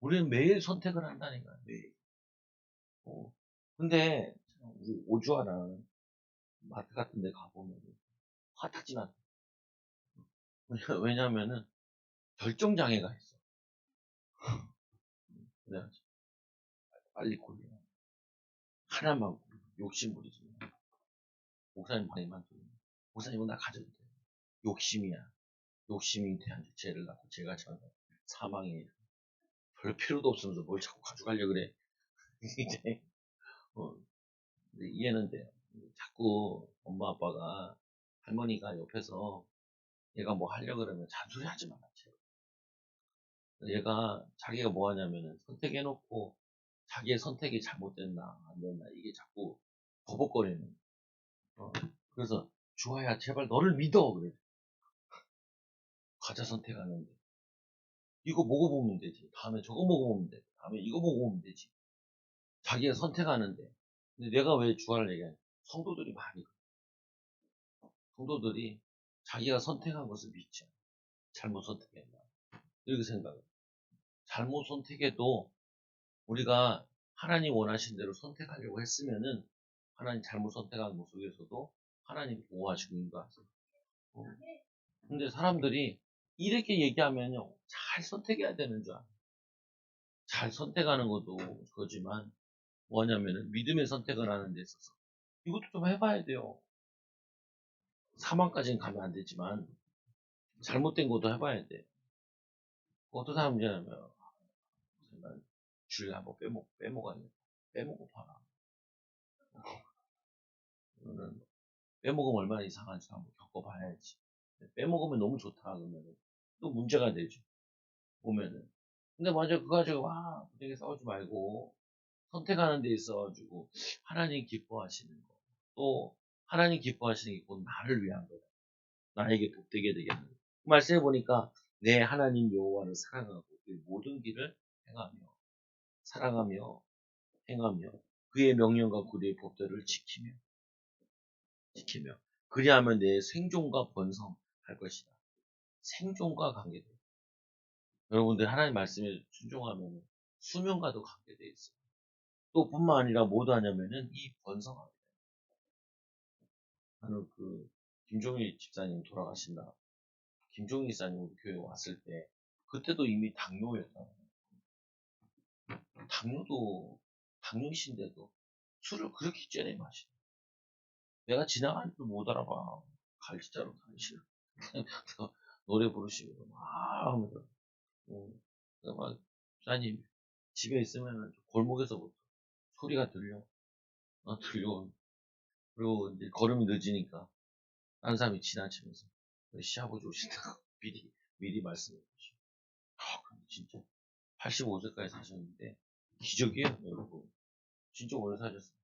우리는 매일 선택을 한다니까요, 매일. 근데 우리 오주아랑 마트 같은 데 가보면 화타진 않아. 왜냐면은 결정장애가 있어. 그래가지고 빨리 고르려. 하나만 고르. 욕심부리지 마. 목사님 방에만 두면 목사님은 나 가져도 돼. 욕심이야. 욕심이 대한 죄를 낳고 죄가 전 사망이에요. 별 필요도 없으면서 뭘 자꾸 가져가려 그래. 이제 이해는 돼요. 자꾸 엄마 아빠가 할머니가 옆에서 얘가 뭐 하려 그러면 잔소리 하지 말라. 얘가 자기가 뭐 하냐면은 선택해놓고 자기의 선택이 잘못됐나 안 됐나 이게 자꾸 버벅거리는 거야. 그래서 주아야 제발 너를 믿어 그래. 과자 선택하는데 이거 먹어보면 되지. 다음에 저거 먹어보면 돼. 다음에 이거 먹어보면 되지. 자기가 선택하는데 근데 내가 왜 주아를 얘기하냐. 성도들이 많이 그래. 성도들이 자기가 선택한 것을 믿지 않아. 잘못 선택했나 이렇게 생각해. 잘못 선택해도 우리가 하나님 원하신 대로 선택하려고 했으면은 하나님 잘못 선택한 것 속에서도 하나님 보호하시고 인도하세요. 근데 사람들이 이렇게 얘기하면요 잘 선택해야 되는 줄 알아. 잘 선택하는 것도 그거지만 뭐냐면은 믿음의 선택을 하는 데 있어서 이것도 좀 해봐야 돼요. 사망까지는 가면 안 되지만 잘못된 것도 해봐야 돼. 어떤 사람이냐면 난 주일에 한번 빼먹어야 빼먹고 팔아. 이거는 빼먹으면 얼마나 이상한지 한번 겪어봐야지. 빼먹으면 너무 좋다 그러면 또 문제가 되죠. 보면은. 근데 먼저 그거 가지고 되게 싸우지 말고 선택하는 데 있어가지고 하나님 기뻐하시는 거. 또 하나님 기뻐하시는 게 곧 나를 위한 거다. 나에게 복되게 되겠는 거. 그 말씀해 보니까 내 하나님 여호와를 사랑하고 그 모든 길을 행하며 사랑하며 행하며 그의 명령과 그의 법도를 지키며 그리하면 내 생존과 번성할 것이다. 생존과 관계돼. 여러분들 하나님 말씀에 순종하면 수명과도 관계돼 있어요. 또 뿐만 아니라 뭐도 하냐면은 이 번성합니다. 나는 그 김종일 집사님 돌아가신다. 김종일 집사님 우리 교회 왔을 때 그때도 이미 당뇨였다. 당뇨신데도 술을 그렇게 째내 마시네. 내가 지나가는 줄 못 알아봐. 갈지자로 가기 싫어. 노래 부르시고 막 하면서 막 집사님 집에 있으면 골목에서부터 소리가 들려. 그리고 이제 걸음이 늦으니까 다른 사람이 지나치면서 시아버지 오신다고 미리 말씀해 주시고. 근데 진짜 85세까지 사셨는데 기적이에요, 여러분. 진짜 오래 사셨어요.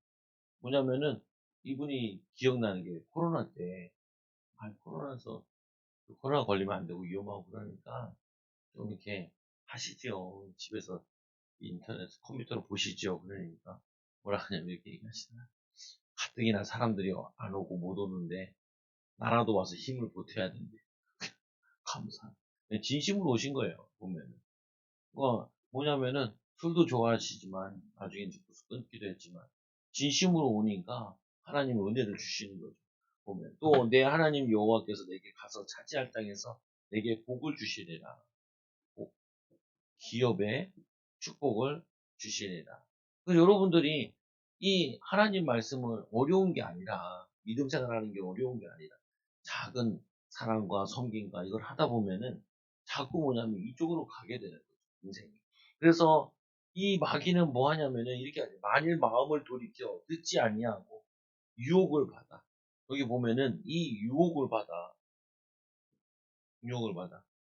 뭐냐면은 이분이 기억나는 게 코로나 때, 코로나 걸리면 안 되고 위험하고 그러니까 좀 이렇게 하시죠. 집에서 인터넷, 컴퓨터로 보시죠. 그러니까 뭐라 하냐면 이렇게 얘기하시나. 가뜩이나 사람들이 안 오고 못 오는데 나라도 와서 힘을 보태야 된대. 감사. 진심으로 오신 거예요. 보면은. 뭐냐면은 술도 좋아하시지만 나중에 이제 끊기도 했지만 진심으로 오니까 하나님이 은혜를 주시는 거죠. 보면 또 내 하나님 여호와께서 내게 가서 차지할 땅에서 내게 복을 주시리라. 기업에 축복을 주시리라. 그래서 여러분들이 이 하나님 말씀을 어려운 게 아니라 믿음 생활하는 게 어려운 게 아니라 작은 사랑과 섬김과 이걸 하다 보면은 자꾸 뭐냐면 이쪽으로 가게 되는 거죠. 인생이. 그래서 이 마귀는 뭐 하냐면은 이렇게 하죠. 만일 마음을 돌이켜 듣지 아니하고 유혹을 받아. 여기 보면은 이 유혹을 받아.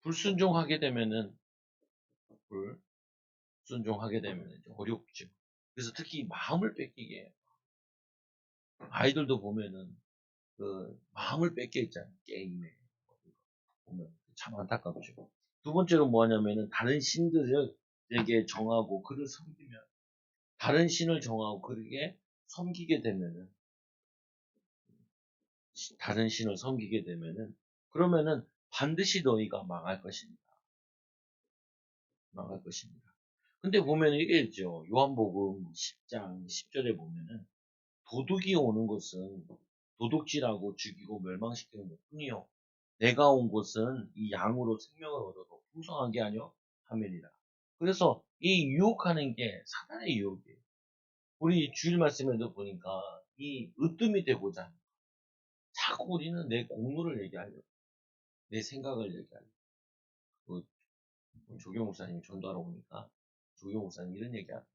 불순종하게 되면은 불순종하게 되면 좀 어렵죠. 그래서 특히 마음을 뺏기게 해요. 아이들도 보면은 그 마음을 뺏겨 있잖아요. 게임에 보면 참 안타깝죠. 두 번째로 뭐 하냐면은 다른 신들에게 정하고 그를 섬기면 다른 신을 정하고 그에게 섬기게 되면은 다른 신을 섬기게 되면은 그러면은 반드시 너희가 망할 것입니다. 망할 것입니다. 근데 보면 이게 있죠. 요한복음 10장 10절에 보면은 도둑이 오는 것은 도둑질하고 죽이고 멸망시키는 것 뿐이요. 내가 온 것은 이 양으로 생명을 얻어도 풍성하게 하려 함이니라. 그래서 이 유혹하는 게 사단의 유혹이에요. 우리 주일 말씀에도 보니까 이 으뜸이 되고자 하는 자꾸 우리는 내 공로를 얘기하려고 내 생각을 얘기하려고 그 조경 목사님이 전도하러 오니까 조경 목사님 이런 얘기하고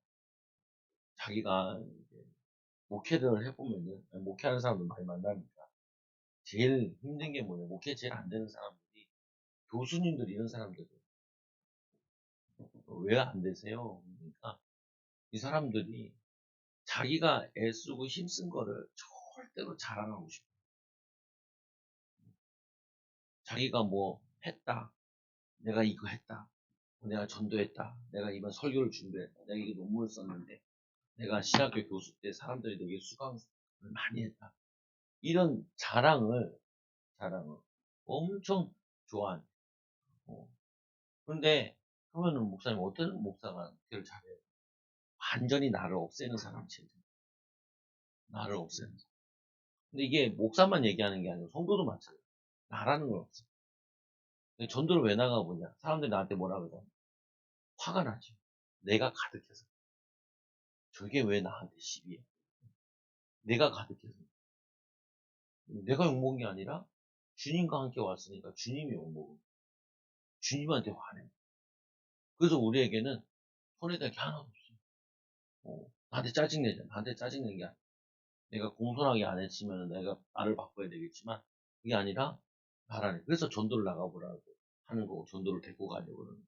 자기가 이제 목회를 해보면은 목회하는 사람들 많이 만나니까 제일 힘든 게 뭐냐 목회 제일 안 되는 사람들이 교수님들 이런 사람들이 왜 안 되세요? 그러니까 이 사람들이 자기가 애쓰고 힘쓴 거를 절대로 자랑하고 싶어. 자기가 뭐 했다. 내가 이거 했다. 내가 전도했다. 내가 이번 설교를 준비했다. 내가 이게 논문을 썼는데 내가 신학교 교수 때 사람들이 되게 수강을 많이 했다. 이런 자랑을 엄청 좋아한대. 어. 그런데 그러면은 목사님 어떤 목사가 그걸 잘해요? 완전히 나를 없애는 사람 제일 나를 없애는 사람. 근데 이게 목사만 얘기하는 게 아니고 성도도 마찬가지야. 나라는 걸 없애. 근데 전도를 왜 나가보냐? 사람들이 나한테 뭐라 그러냐? 화가 나죠. 내가 가득해서. 저게 왜 나한테 시비해? 내가 가득해서. 내가 욕먹은 게 아니라 주님과 함께 왔으니까 주님이 욕먹은 주님한테 화내. 그래서 우리에게는 손해될 게 하나도 없어. 나한테 짜증내잖아. 나한테 짜증낸 게 아니야. 내가 공손하게 안 했으면 내가 나를 바꿔야 되겠지만 그게 아니라 나라네. 그래서 전도를 나가보라고 하는 거고 전도를 데리고 가려고 그러는 거야.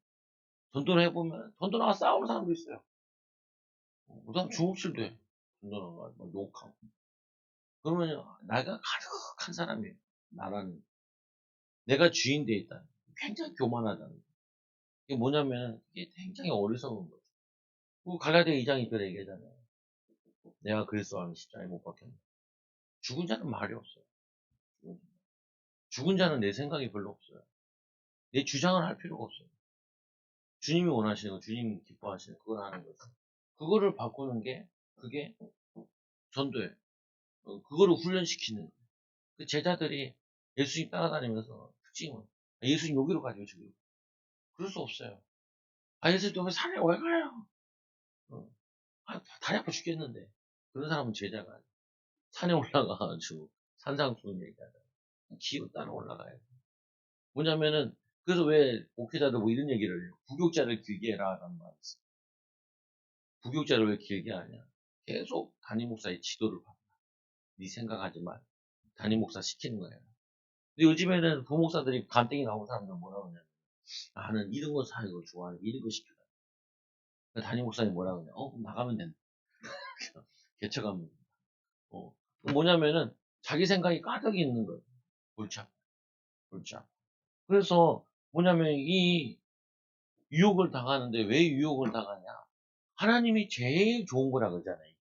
전도를 해보면 전도 나가 싸우는 사람도 있어요. 그다음 중국실도 해. 전도 나가 막 욕하고. 그러면 내가 가득한 사람이에요. 나라는 내가 주인 돼 있다. 굉장히 교만하다는 거예요. 이게 뭐냐면 이게 굉장히 어리석은 거죠. 그 갈라디아 2장 2절에 얘기하잖아요. 내가 그리스도 안에 십자가에 못 박혔다. 죽은 자는 말이 없어요. 죽은 자는 내 생각이 별로 없어요. 내 주장을 할 필요가 없어요. 주님이 원하시는 거, 주님이 기뻐하시는 그걸 하는 거죠. 그거를 바꾸는 게 그게 전도예요. 그거를 훈련시키는 거예요. 그 제자들이 예수님 따라다니면서 특징은 예수님 여기로 가죠, 저기로. 그럴 수 없어요. 예수님 왜 산에 왜 가요? 다리 아파 죽겠는데. 그런 사람은 제자가 아니에요. 산에 올라가가지고 산상수훈 얘기하잖아요. 기어 따라 올라가야 돼. 뭐냐면은 그래서 왜 목회자들 뭐 이런 얘기를 해요. 부교자를 길게 해라 라는 말이 있어요. 부교자를 왜 길게 하냐. 계속 담임 목사의 지도를 받아. 네 생각하지 말. 담임 목사 시키는 거예요. 근데 요즘에는 부목사들이 간땡이 나온 사람들 뭐라 그러냐. 나는 이런 거 사는 걸 좋아해. 이런 거 시켜라. 담임 목사님 뭐라 그러냐. 그럼 나가면 된다. 개척하면 된다. 뭐냐면은 자기 생각이 가득 있는 거예요. 골치 아파. 골치 아파. 그래서 뭐냐면 이 유혹을 당하는데 왜 유혹을 당하냐? 하나님이 제일 좋은 거라 그러잖아요. 이게.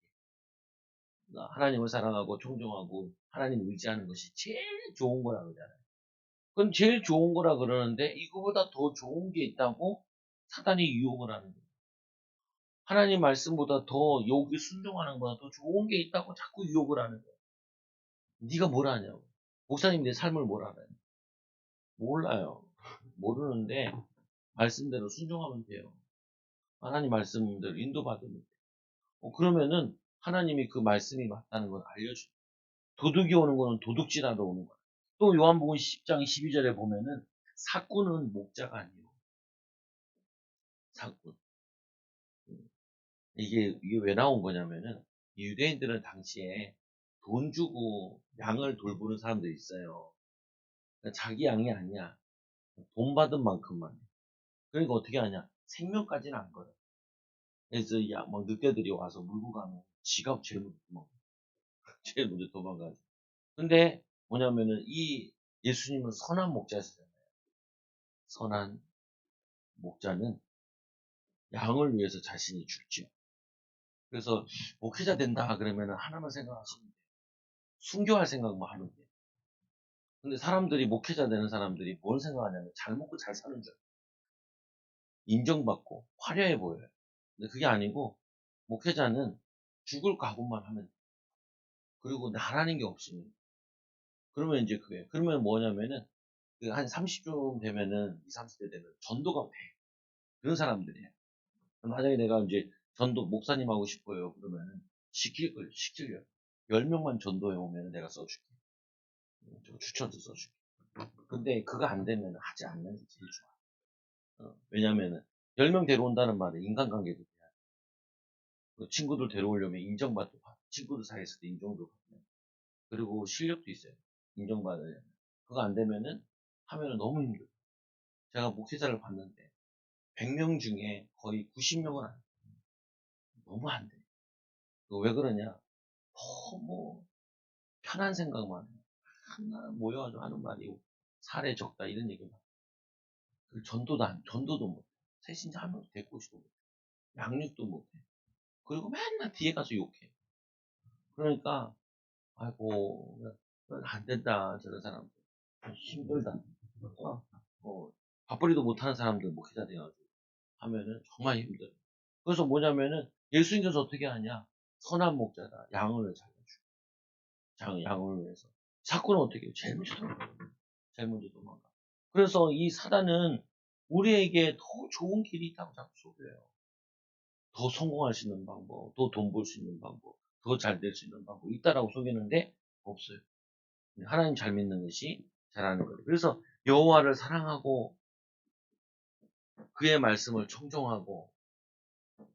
하나님을 사랑하고 존중하고 하나님 의지하는 것이 제일 좋은 거라 그러잖아요. 그건 제일 좋은 거라 그러는데 이거보다 더 좋은 게 있다고 사단이 유혹을 하는 거예요. 하나님 말씀보다 더 여기 순종하는 것보다 더 좋은 게 있다고 자꾸 유혹을 하는 거예요. 네가 뭘 아냐고. 목사님 내 삶을 뭘 알아요? 몰라요. 모르는데 말씀대로 순종하면 돼요. 하나님 말씀대로 인도받으면 돼요. 그러면은 하나님이 그 말씀이 맞다는 걸 알려줘요. 도둑이 오는 거는 도둑질하러 오는 거예요. 또 요한복음 10장 12절에 보면은 사꾼은 목자가 아니에요. 사꾼. 이게 왜 나온 거냐면은 유대인들은 당시에 돈 주고 양을 돌보는 사람들이 있어요. 그러니까 자기 양이 아니야. 돈 받은 만큼만. 그러니까 어떻게 하냐? 생명까지는 안 걸어. 그래서 막 늑대들이 와서 물고 가면 지갑 제일 먼저 도망가. 제일 먼저 도망가죠. 근데 뭐냐면은 이 예수님은 선한 목자시잖아요. 선한 목자는 양을 위해서 자신이 죽죠. 그래서 목회자 된다 그러면은 하나만 생각하시면 돼요. 순교할 생각만 하면 돼요. 근데 사람들이 목회자 되는 사람들이 뭘 생각하냐면 잘 먹고 잘 사는 줄 알아요. 인정받고 화려해 보여요. 근데 그게 아니고 목회자는 죽을 각오만 하면 돼요. 그리고 나라는 게 없으면 그러면 이제 그게 그러면 뭐냐면은 한 30쯤 되면은 20, 30대 되면 전도가 돼. 그런 사람들이에요. 만약에 내가 이제 전도 목사님 하고 싶어요. 그러면은 시킬 걸 시키려. 10명만 전도해 오면 내가 써줄게. 추천서 써줄게. 근데 그거 안 되면 하지 않는 게 제일 좋아. 왜냐면은 10명 데려온다는 말은 인간관계도 돼야 돼. 친구들 데려오려면 인정받고 친구들 사이에서도 인정도 받고 그리고 실력도 있어요. 인정받으려면. 그거 안 되면은 하면은 너무 힘들어. 제가 목회자를 봤는데 100명 중에 거의 90명은 안 돼. 너무 안 돼. 왜 그러냐? 너무 편한 생각만 해. 하나 모여가지고 하는 말이 살에 적다 이런 얘기만. 전도도 못해. 새신자 한 명도 데리고 오지도 못해. 양육도 못해. 그리고 맨날 뒤에 가서 욕해. 그러니까 아이고 안 된다 저런 사람들 힘들다. 밥벌이도 못하는 사람들 목회자 돼가지고 하면은 정말 힘들어. 그래서 뭐냐면은 예수님께서 어떻게 하냐? 선한 목자다. 양을 잘라주고 양을 위해서. 사건은 어떻게 해요? 제일 먼저 도망가. 제일 먼저 도망가. 그래서 이 사단은 우리에게 더 좋은 길이 있다고 자꾸 소개해요. 더 성공할 수 있는 방법, 더 돈 벌 수 있는 방법, 더 잘 될 수 있는 방법 있다라고 소개하는데 없어요. 하나님 잘 믿는 것이 잘하는 거예요. 그래서 여호와를 사랑하고 그의 말씀을 청종하고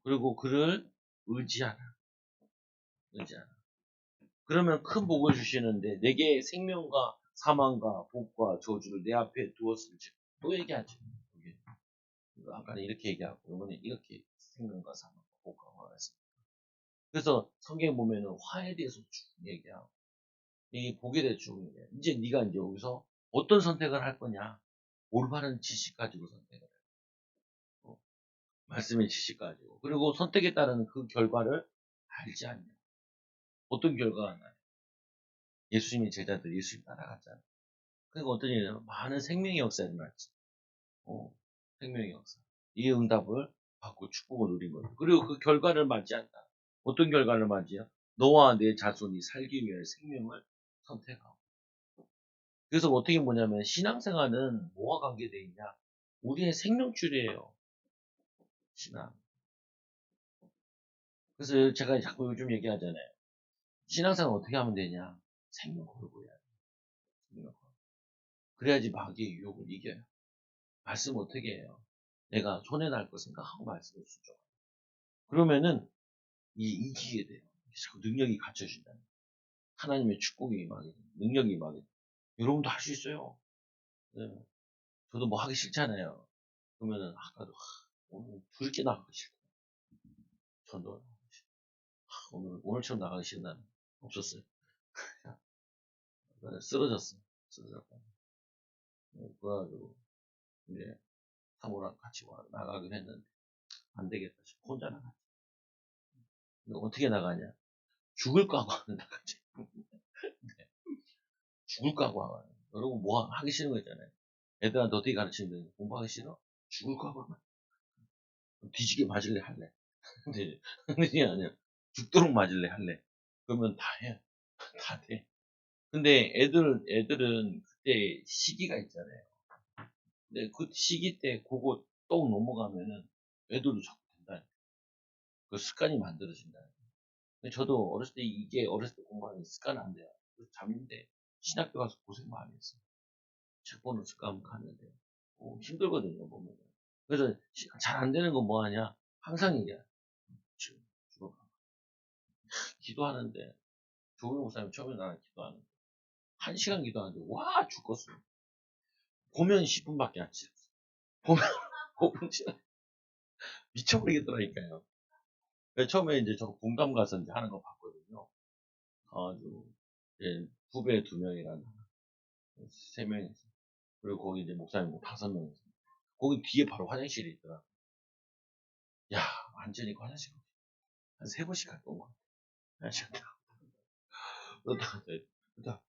그리고 그를 의지하라. 의지하라. 그러면 큰 복을 주시는데 내게 생명과 사망과 복과 저주를 내 앞에 두었을지 또 얘기하죠. 아까는 이렇게 얘기하고 이번에 이렇게 생명과 사망과 복과 화가 있습니다. 그래서 성경에 보면은 화에 대해서 쭉 얘기하고 이 복에 대해 쭉 얘기해요. 이제 네가 이제 여기서 어떤 선택을 할 거냐? 올바른 지식 가지고 선택을 해요. 말씀의 지식 가지고. 그리고 선택에 따른 그 결과를 알지 않냐. 어떤 결과가 나요? 예수님의 제자들 예수님 따라갔잖아요. 그러니까 어떤 일이냐? 많은 생명의 역사가 일어났지. 생명의 역사. 이 응답을 받고 축복을 누린 거예요. 그리고 그 결과를 맞이한다. 어떤 결과를 맞이해요? 너와 내 자손이 살기 위해 생명을 선택하고. 그래서 어떻게 뭐냐면 신앙생활은 뭐와 관계되어 있냐? 우리의 생명줄이에요. 신앙. 그래서 제가 자꾸 요즘 얘기하잖아요. 신앙생활 어떻게 하면 되냐? 생명 걸고 해야 돼. 생명 걸고. 그래야지 마귀의 유혹을 이겨요. 말씀 어떻게 해요? 내가 손해날 거 생각하고 말씀을 수정. 그러면은 이기게 돼요. 자꾸 능력이 갖춰진다. 하나님의 축복이 임하게 돼요. 능력이 임하게 돼요. 여러분도 할 수 있어요. 네. 저도 뭐 하기 싫잖아요. 그러면은 아까도 오늘 두렵게 나가기 싫다. 전도 오늘처럼 나가기 싫은 날은 없었어요. 쓰러졌어. 쓰러졌다. 그래가지고 이제 사모랑 같이 나가긴 했는데 안 되겠다 싶어 혼자 나갔지. 어떻게 나가냐? 죽을 각오하면 나가지. 죽을 각오하면. 여러분 뭐 하기 싫은 거 있잖아요. 애들한테 어떻게 가르치는데 공부하기 싫어? 죽을 각오하면 뒤지게 맞을래 할래. 근데 그게 아니야. 죽도록 맞을래 할래. 그러면 다 해. 다 돼. 근데 애들은 그때 시기가 있잖아요. 근데 그 시기 때 그거 또 넘어가면은 애들도 자꾸 된다. 그 습관이 만들어진다. 근데 저도 어렸을 때 이게 어렸을 때 공부하는 습관 안 돼요. 잠인데 신학교 가서 고생 많이 했어요. 책 보는 습관 가는데 힘들거든요 보면. 그래서 잘 안 되는 건 뭐 하냐? 항상 얘기해. 죽어. 기도하는데 조교 목사님 처음에 나랑 기도하는데 1시간 기도하는데 와 죽겠어. 보면 10분밖에 안 지났어. 보면 5분 지났어. 미쳐버리겠더라니까요. 처음에 이제 저 공감 가서 이제 하는 거 봤거든요. 아주 후배 2명이랑 3명이서 그리고 거기 이제 목사님 5명이서 거기 뒤에 바로 화장실이 있더라. 야 완전히 그 화장실 한 3번씩 갔던 것 같아. 화장실 그러다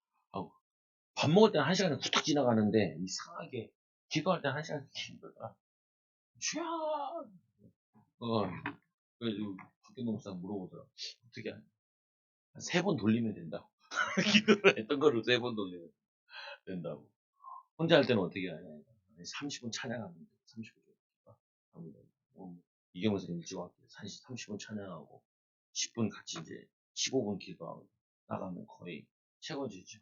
밥 먹을 때는 1시간이 후딱 지나가는데 이상하게 기도할 때는 1시간이 힘들더라. 쥐야 그래서 박경동 목사가 물어보더라. 어떻게 하냐. 3번 돌리면 된다고. 기도를 했던 거를 3번 돌리면 된다고. 혼자 할 때는 어떻게 하냐. 30분 찬양하면 돼. 30분 합니다. 이경호 선생님 일찍 왔고 30분 찬양하고 10분 같이 이제 15분 기도하고 나가면 거의 채워지죠.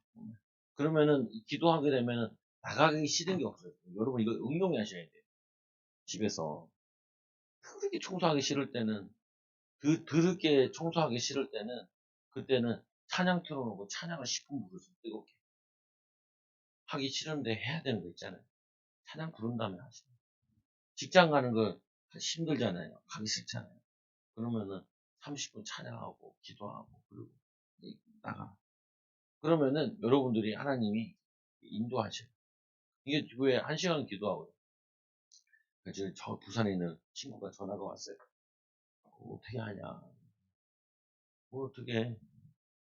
그러면은 기도하게 되면은 나가기 싫은 게 없어요. 여러분 이거 응용하셔야 돼요. 집에서 그렇게 청소하기 싫을 때는 더럽게 청소하기 싫을 때는 그때는 찬양 틀어놓고 찬양을 10분 부르세요. 뜨겁게 하기 싫은데 해야 되는 거 있잖아요. 찬양 부른 다음에 하시면 직장 가는 거 힘들잖아요. 가기 싫잖아요. 그러면은 30분 찬양하고 기도하고 그리고 나가. 그러면은 여러분들이 하나님이 인도하셔요. 이게 왜 1시간 기도하고요. 지금 저 부산에 있는 친구가 전화가 왔어요. 어떻게 하냐. 뭐 어떻게 해.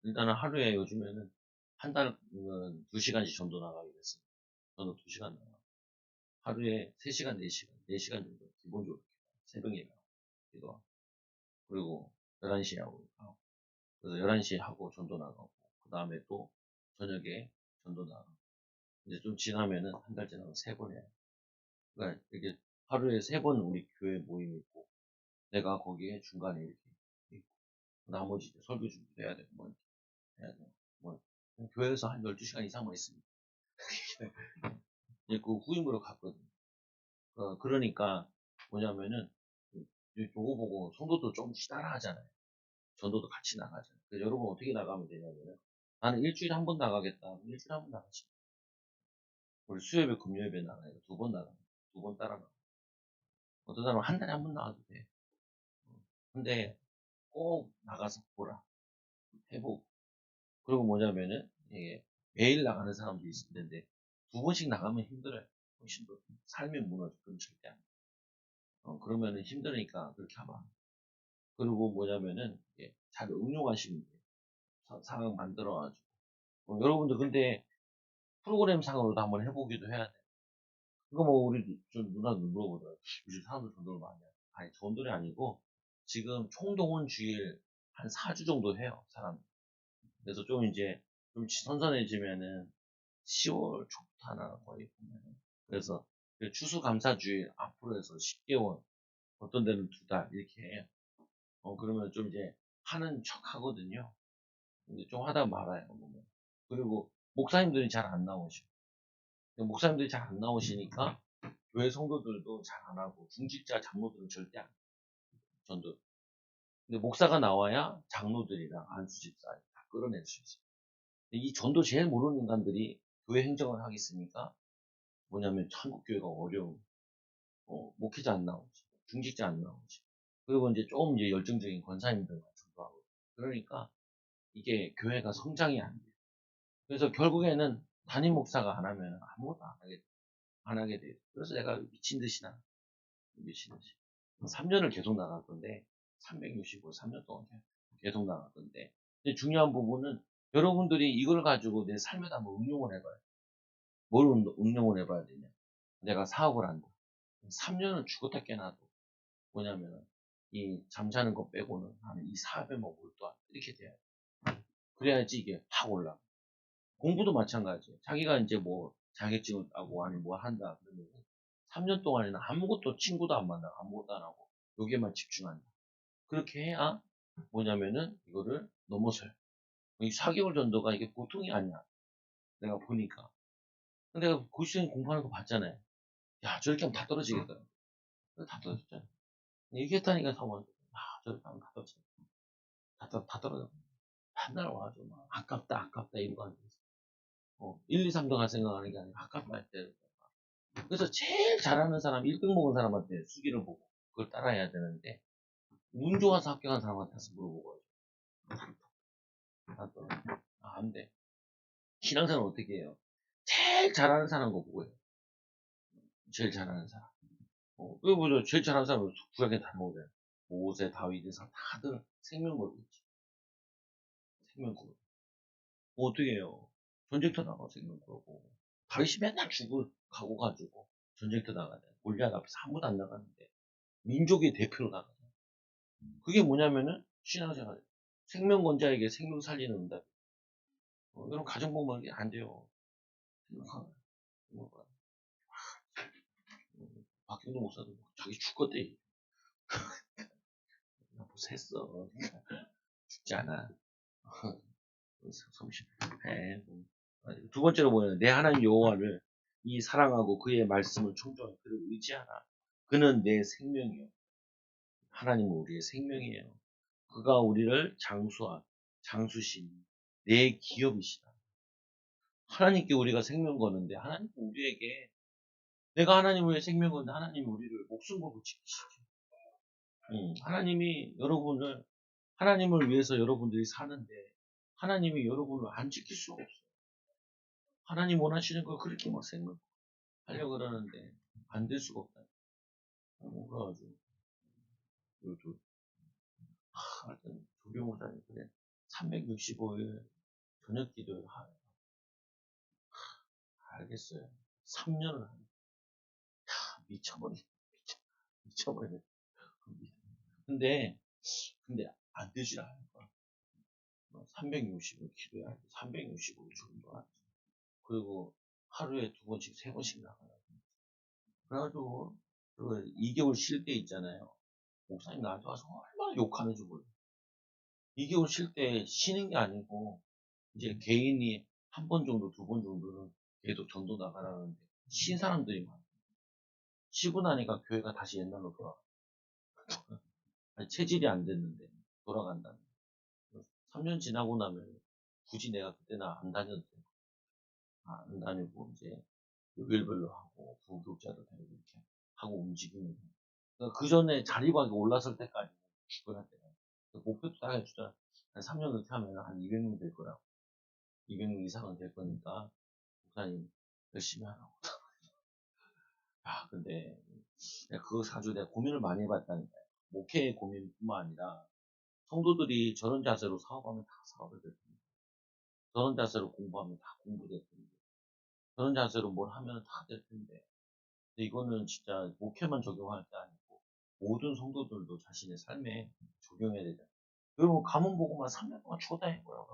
일단은 하루에 요즘에는 한 달은 2시간씩 전도 나가게 됐어요. 저는 2시간 나가고. 하루에 3시간, 4시간, 4시간 정도 기본적으로 새벽 예배 기도. 그리고 11시에 하고. 그래서 11시에 하고 전도 나가고. 그 다음에 또 저녁에 전도 나가고. 이제 좀 지나면은 한 달 지나면 3번 해요. 그러니까 이렇게 하루에 3번 우리 교회 모임이 있고, 내가 거기에 중간에 이렇게 있고, 나머지 이제 설교 준비도 해야 되고, 뭐, 해야 되고, 뭐, 교회에서 한 12시간 이상만 있습니다. 이제 그 후임으로 갔거든요. 그러니까 뭐냐면은, 요거 보고 성도도 조금씩 따라 하잖아요. 전도도 같이 나가잖아요. 그래서 여러분 어떻게 나가면 되냐면은, 나는 일주일에 한 번 나가겠다. 일주일에 한 번 나가지. 우리 수요예배, 금요예배 나가요. 2번 나가요. 2번 따라 나가요. 어떤 사람은 한 달에 한 번 나가도 돼. 근데 꼭 나가서 보라. 해보고. 그리고 뭐냐면은, 이게 매일 나가는 사람도 있을 텐데, 2번씩 나가면 힘들어요. 훨씬 더. 삶이 무너져. 그건 절대 안 돼. 그러면은 힘드니까 그렇게 하면 안 돼. 그리고 뭐냐면은, 이게 잘 응용하시면 돼요. 상황 만들어가지고. 여러분들 근데 프로그램 상으로도 한번 해보기도 해야 돼. 그거 뭐 우리 좀 누나도 물어보더라고. 요즘 사람들 전도를 많이 하죠. 아니, 전도이 아니고, 지금 총동원 주일 한 4주 정도 해요, 사람. 그래서 좀 이제, 좀 선선해지면은, 10월 초부터 하나 거의 보면은. 그래서, 추수감사주일 앞으로 해서 10개월, 어떤 데는 2달, 이렇게 해요. 그러면 좀 이제, 하는 척 하거든요. 근데 좀 하다 말아요, 보면. 그리고, 목사님들이 잘 안 나오셔. 목사님들이 잘 안 나오시니까, 교회 성도들도 잘 안 하고, 중직자 장로들은 절대 안 해요. 전도. 근데 목사가 나와야 장로들이랑 안수집사 다 끌어낼 수 있어요. 이 전도 제일 모르는 인간들이 교회 행정을 하겠습니까? 뭐냐면 한국 교회가 어려운, 목회자 안 나오지, 중직자 안 나오지. 그리고 이제 조금 이제 열정적인 권사님들만 전도하고. 그러니까 이게 교회가 성장이 안 돼요. 그래서 결국에는 담임 목사가 안 하면 아무것도 안 하게 돼요. 그래서 내가 미친 듯이 3년을 계속 나갈 건데, 365, 3년 동안 계속 나갈 건데, 근데 중요한 부분은 여러분들이 이걸 가지고 내 삶에다 한번 응용을 해봐요. 뭘 응용을 해봐야 되냐. 내가 사업을 한다. 3년은 죽었다 깨나도 뭐냐면, 이 잠자는 것 빼고는 나는 이 사업에 뭐 몰두한다. 이렇게 돼야 돼. 그래야지 이게 확 올라. 공부도 마찬가지예요. 자기가 이제 뭐 자격증을 따고 아니 뭐 한다. 그러면 3년 동안에는 아무것도 친구도 안 만나고 아무것도 안 하고 여기에만 집중한다. 그렇게 해야 뭐냐면은 이거를 넘어서요. 이 4개월 전도가 이게 보통이 아니야. 내가 보니까. 근데 내가 고시생 공부하는 거 봤잖아요. 야, 저렇게 하면 다 떨어지겠다. 다 떨어졌잖아. 얘기했다니까, 사모한테. 야, 저렇게 하면 다 떨어져. 다 떨어져. 한날 와가지고, 막, 아깝다, 이러고 앉아있어. 1, 2, 3등 할 생각하는 게 아니라, 아깝다 할 때. 그래서 제일 잘하는 사람, 1등 먹은 사람한테 수기를 보고, 그걸 따라해야 되는데, 운 좋아서 합격한 사람한테 가서 물어보고, 다 떨어져. 안 돼. 신앙생활 어떻게 해요? 제일 잘하는 사람 거 보고 해요. 제일 잘하는 사람. 그거 보죠. 제일 잘하는 사람은 구약에 다 나오잖아요. 모세, 다윗, 다들 생명 걸고 있지. 생명 걸고. 어떻게 해요? 전쟁터 나가 생명 걸고. 다윗이 맨날 죽을 각오 가지고 전쟁터 나가잖아요. 골리앗 앞에서 아무도 안 나가는데 민족의 대표로 나가잖아요. 그게 뭐냐면은 신앙생활. 생명 건 자에게 생명 살리는 응답. 이런 가정복만 안 돼요. 생각하면. 박경도 목사도 자기 죽었대. 나 벌써 했어. 죽지 않아. 성실해. 두 번째로 뭐냐? 내 하나님 여호와를 이 사랑하고 그의 말씀을 청종하고 그를 의지하라. 그는 내 생명이요. 하나님은 우리의 생명이에요. 그가 우리를 장수신 내 기업이시다. 하나님께 우리가 생명 거는데 하나님은 우리에게 내가 하나님을 위해 생명 건데 하나님이 우리를 목숨 걸고 지키시죠. 하나님이 여러분을, 하나님을 위해서 여러분들이 사는데 하나님이 여러분을 안 지킬 수가 없어요. 하나님 원하시는 걸 그렇게 막 생각하려고 그러는데 안 될 수가 없다. 그래가지고 또 하여튼 조교 목사님 그래 365일 저녁 기도를 알겠어요. 3년을 하네. 미쳐버리네. 미쳐버리네. 근데 안 되질 않을 거야. 365일 기도해야 돼. 365일 기도하지. 그리고 하루에 2번씩, 3번씩 나가라. 그래가지고, 2개월 쉴 때 있잖아요. 목사님 나한테 와서 얼마나 욕하는지 몰라. 2개월 쉴 때 쉬는 게 아니고, 이제 개인이 1번 정도, 2번 정도는 계속 전도 나가라는데, 쉰 사람들이 많아. 쉬고 나니까 교회가 다시 옛날로 돌아가. 체질이 안 됐는데, 돌아간다는. 3년 지나고 나면, 굳이 내가 그때는 안 다녀도 돼. 안 다니고, 이제, 요일별로 하고, 부교육자도 되고, 이렇게 하고 움직이는. 그러니까 그 전에 자리박에 올랐을 때까지 죽어야 돼. 목표도 딱 해주잖아. 한 3년 이렇게 하면 한 200명 될 거라고. 200명 이상은 될 거니까, 목사님, 열심히 하라고. 근데, 그거 사주 내가 고민을 많이 해봤다니까요. 목회의 고민뿐만 아니라, 성도들이 저런 자세로 사업하면 다 사업을 될 텐데, 저런 자세로 공부하면 다 공부될 텐데, 저런 자세로 뭘 하면 다 될 텐데, 근데 이거는 진짜 목회만 적용할 게 아니고, 모든 성도들도 자신의 삶에 적용해야 되잖아. 여러분, 가문 보고만 3년 동안 죽어 다닐 거야.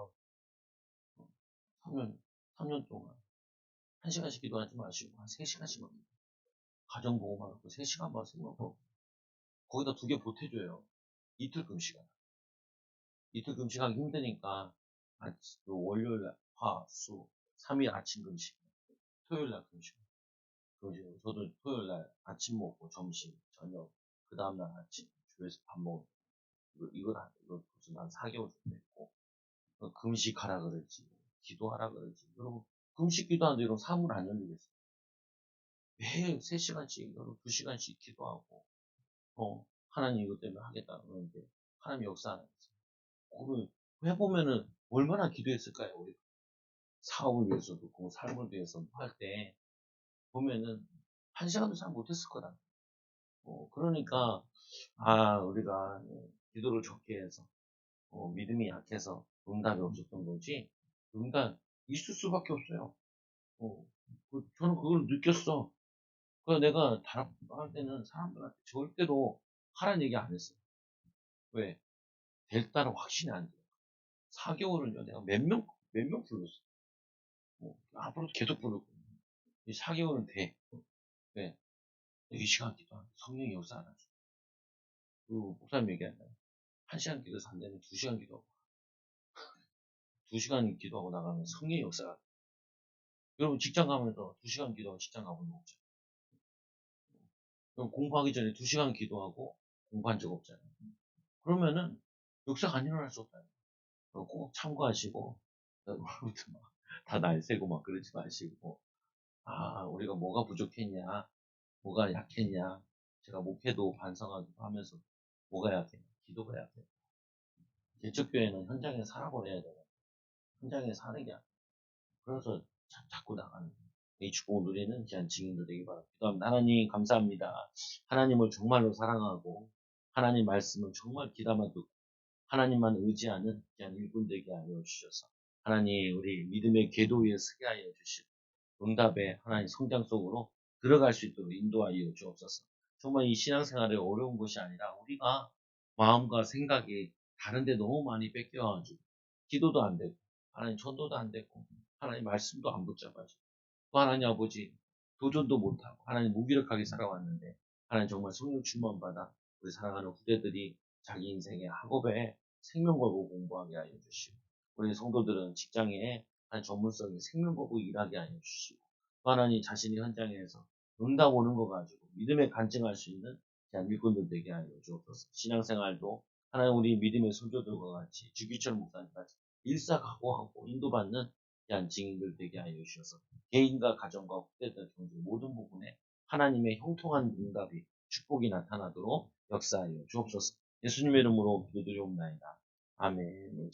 3년, 3년 동안. 1시간씩 기도하지 마시고, 한 3시간씩만. 가정 보고만 하고, 3시간만 생각하고, 거기다 2개 보태줘요. 이틀 금식하라. 이틀 금식하기 힘드니까, 월요일 날, 화, 수, 3일 아침 금식. 토요일 날 금식. 저도 토요일 날 아침 먹고, 점심, 저녁, 그 다음날 아침, 교회에서 밥 먹고, 이거 벌써 난 4개월 정도 했고, 금식하라 그랬지, 기도하라 그랬지. 여러분, 금식 기도하는데 여러분 사물 안 열리겠어요. 매일 3시간씩, 여러분 2시간씩 기도하고, 하나님 이것 때문에 하겠다 그러는데, 하나님 역사 안 했어요. 그걸 해보면은 얼마나 기도했을까요, 우리? 사업을 위해서도, 그 삶을 위해서도 할 때, 보면은, 1시간도 잘 못했을 거다. 그러니까, 우리가 기도를 적게 해서, 믿음이 약해서 응답이 없었던 거지, 응답 있을 수밖에 없어요. 저는 그걸 느꼈어. 그래서 내가 할 때는 사람들한테 절대로 하라는 얘기 안 했어. 왜? 될다는 확신이 안 돼. 4개월은요, 내가 몇 명 불렀어. 앞으로도 계속 부르고. 이 4개월은 돼. 왜? 이 시간 기도하면 성령이 역사 안 하죠. 그, 목사님 얘기한다. 1시간 기도해서 안 되면 2시간 기도하고. 2시간 기도하고 나가면 성령의 역사가. 여러분 직장 가면서 2시간 기도하고 직장 가본 적 없죠. 그럼 공부하기 전에 2시간 기도하고 공부한 적 없잖아요. 그러면은 역사가 안 일어날 수 없다. 꼭 참고하시고, 다 날새고 막 그러지 마시고, 우리가 뭐가 부족했냐, 뭐가 약했냐, 제가 목회도 반성하고 하면서 뭐가 약했냐, 기도가 약했냐. 개척교회는 현장에 살아버려야 돼요. 현장에 사는 게 아니에요. 그래서 자꾸 나가는 거예요. 이 축복을 누리는 귀한 증인들 되기 바랍니다. 기도합니다. 하나님 감사합니다. 하나님을 정말로 사랑하고 하나님 말씀을 정말 귀담아 듣고 하나님만 의지하는 귀한 일꾼 되게 하여 주셔서 하나님 우리 믿음의 궤도 위에 서게 하여 주시고 응답의 하나님 성장 속으로 들어갈 수 있도록 인도하여 주옵소서. 정말 이 신앙생활이 어려운 것이 아니라 우리가 마음과 생각이 다른데 너무 많이 뺏겨가지고 기도도 안 되고 하나님 전도도 안 되고 하나님 말씀도 안 붙잡아지고 또 하나님 아버지 도전도 못하고 하나님 무기력하게 살아왔는데 하나님 정말 성령 충만 받아 우리 사랑하는 후대들이 자기 인생의 학업에 생명 걸고 공부하게 하여 주시고 우리 성도들은 직장에 한 전문성이 생명 걸고 일하게 하여 주시고 또 하나님 자신이 현장에서 응답 오는 거 가지고 믿음에 간증할 수 있는 그냥 일꾼들 되게 하여 주옵소서. 신앙생활도 하나님 우리 믿음의 선조들과 같이 주기철 목사님까지 일사각오하고 인도받는 그냥 증인들 되게 하여 주셔서 개인과 가정과 후대들 경제 모든 부분에 하나님의 형통한 응답이 축복이 나타나도록 역사하여 주옵소서. 예수님의 이름으로 기도드리옵나이다. 아멘.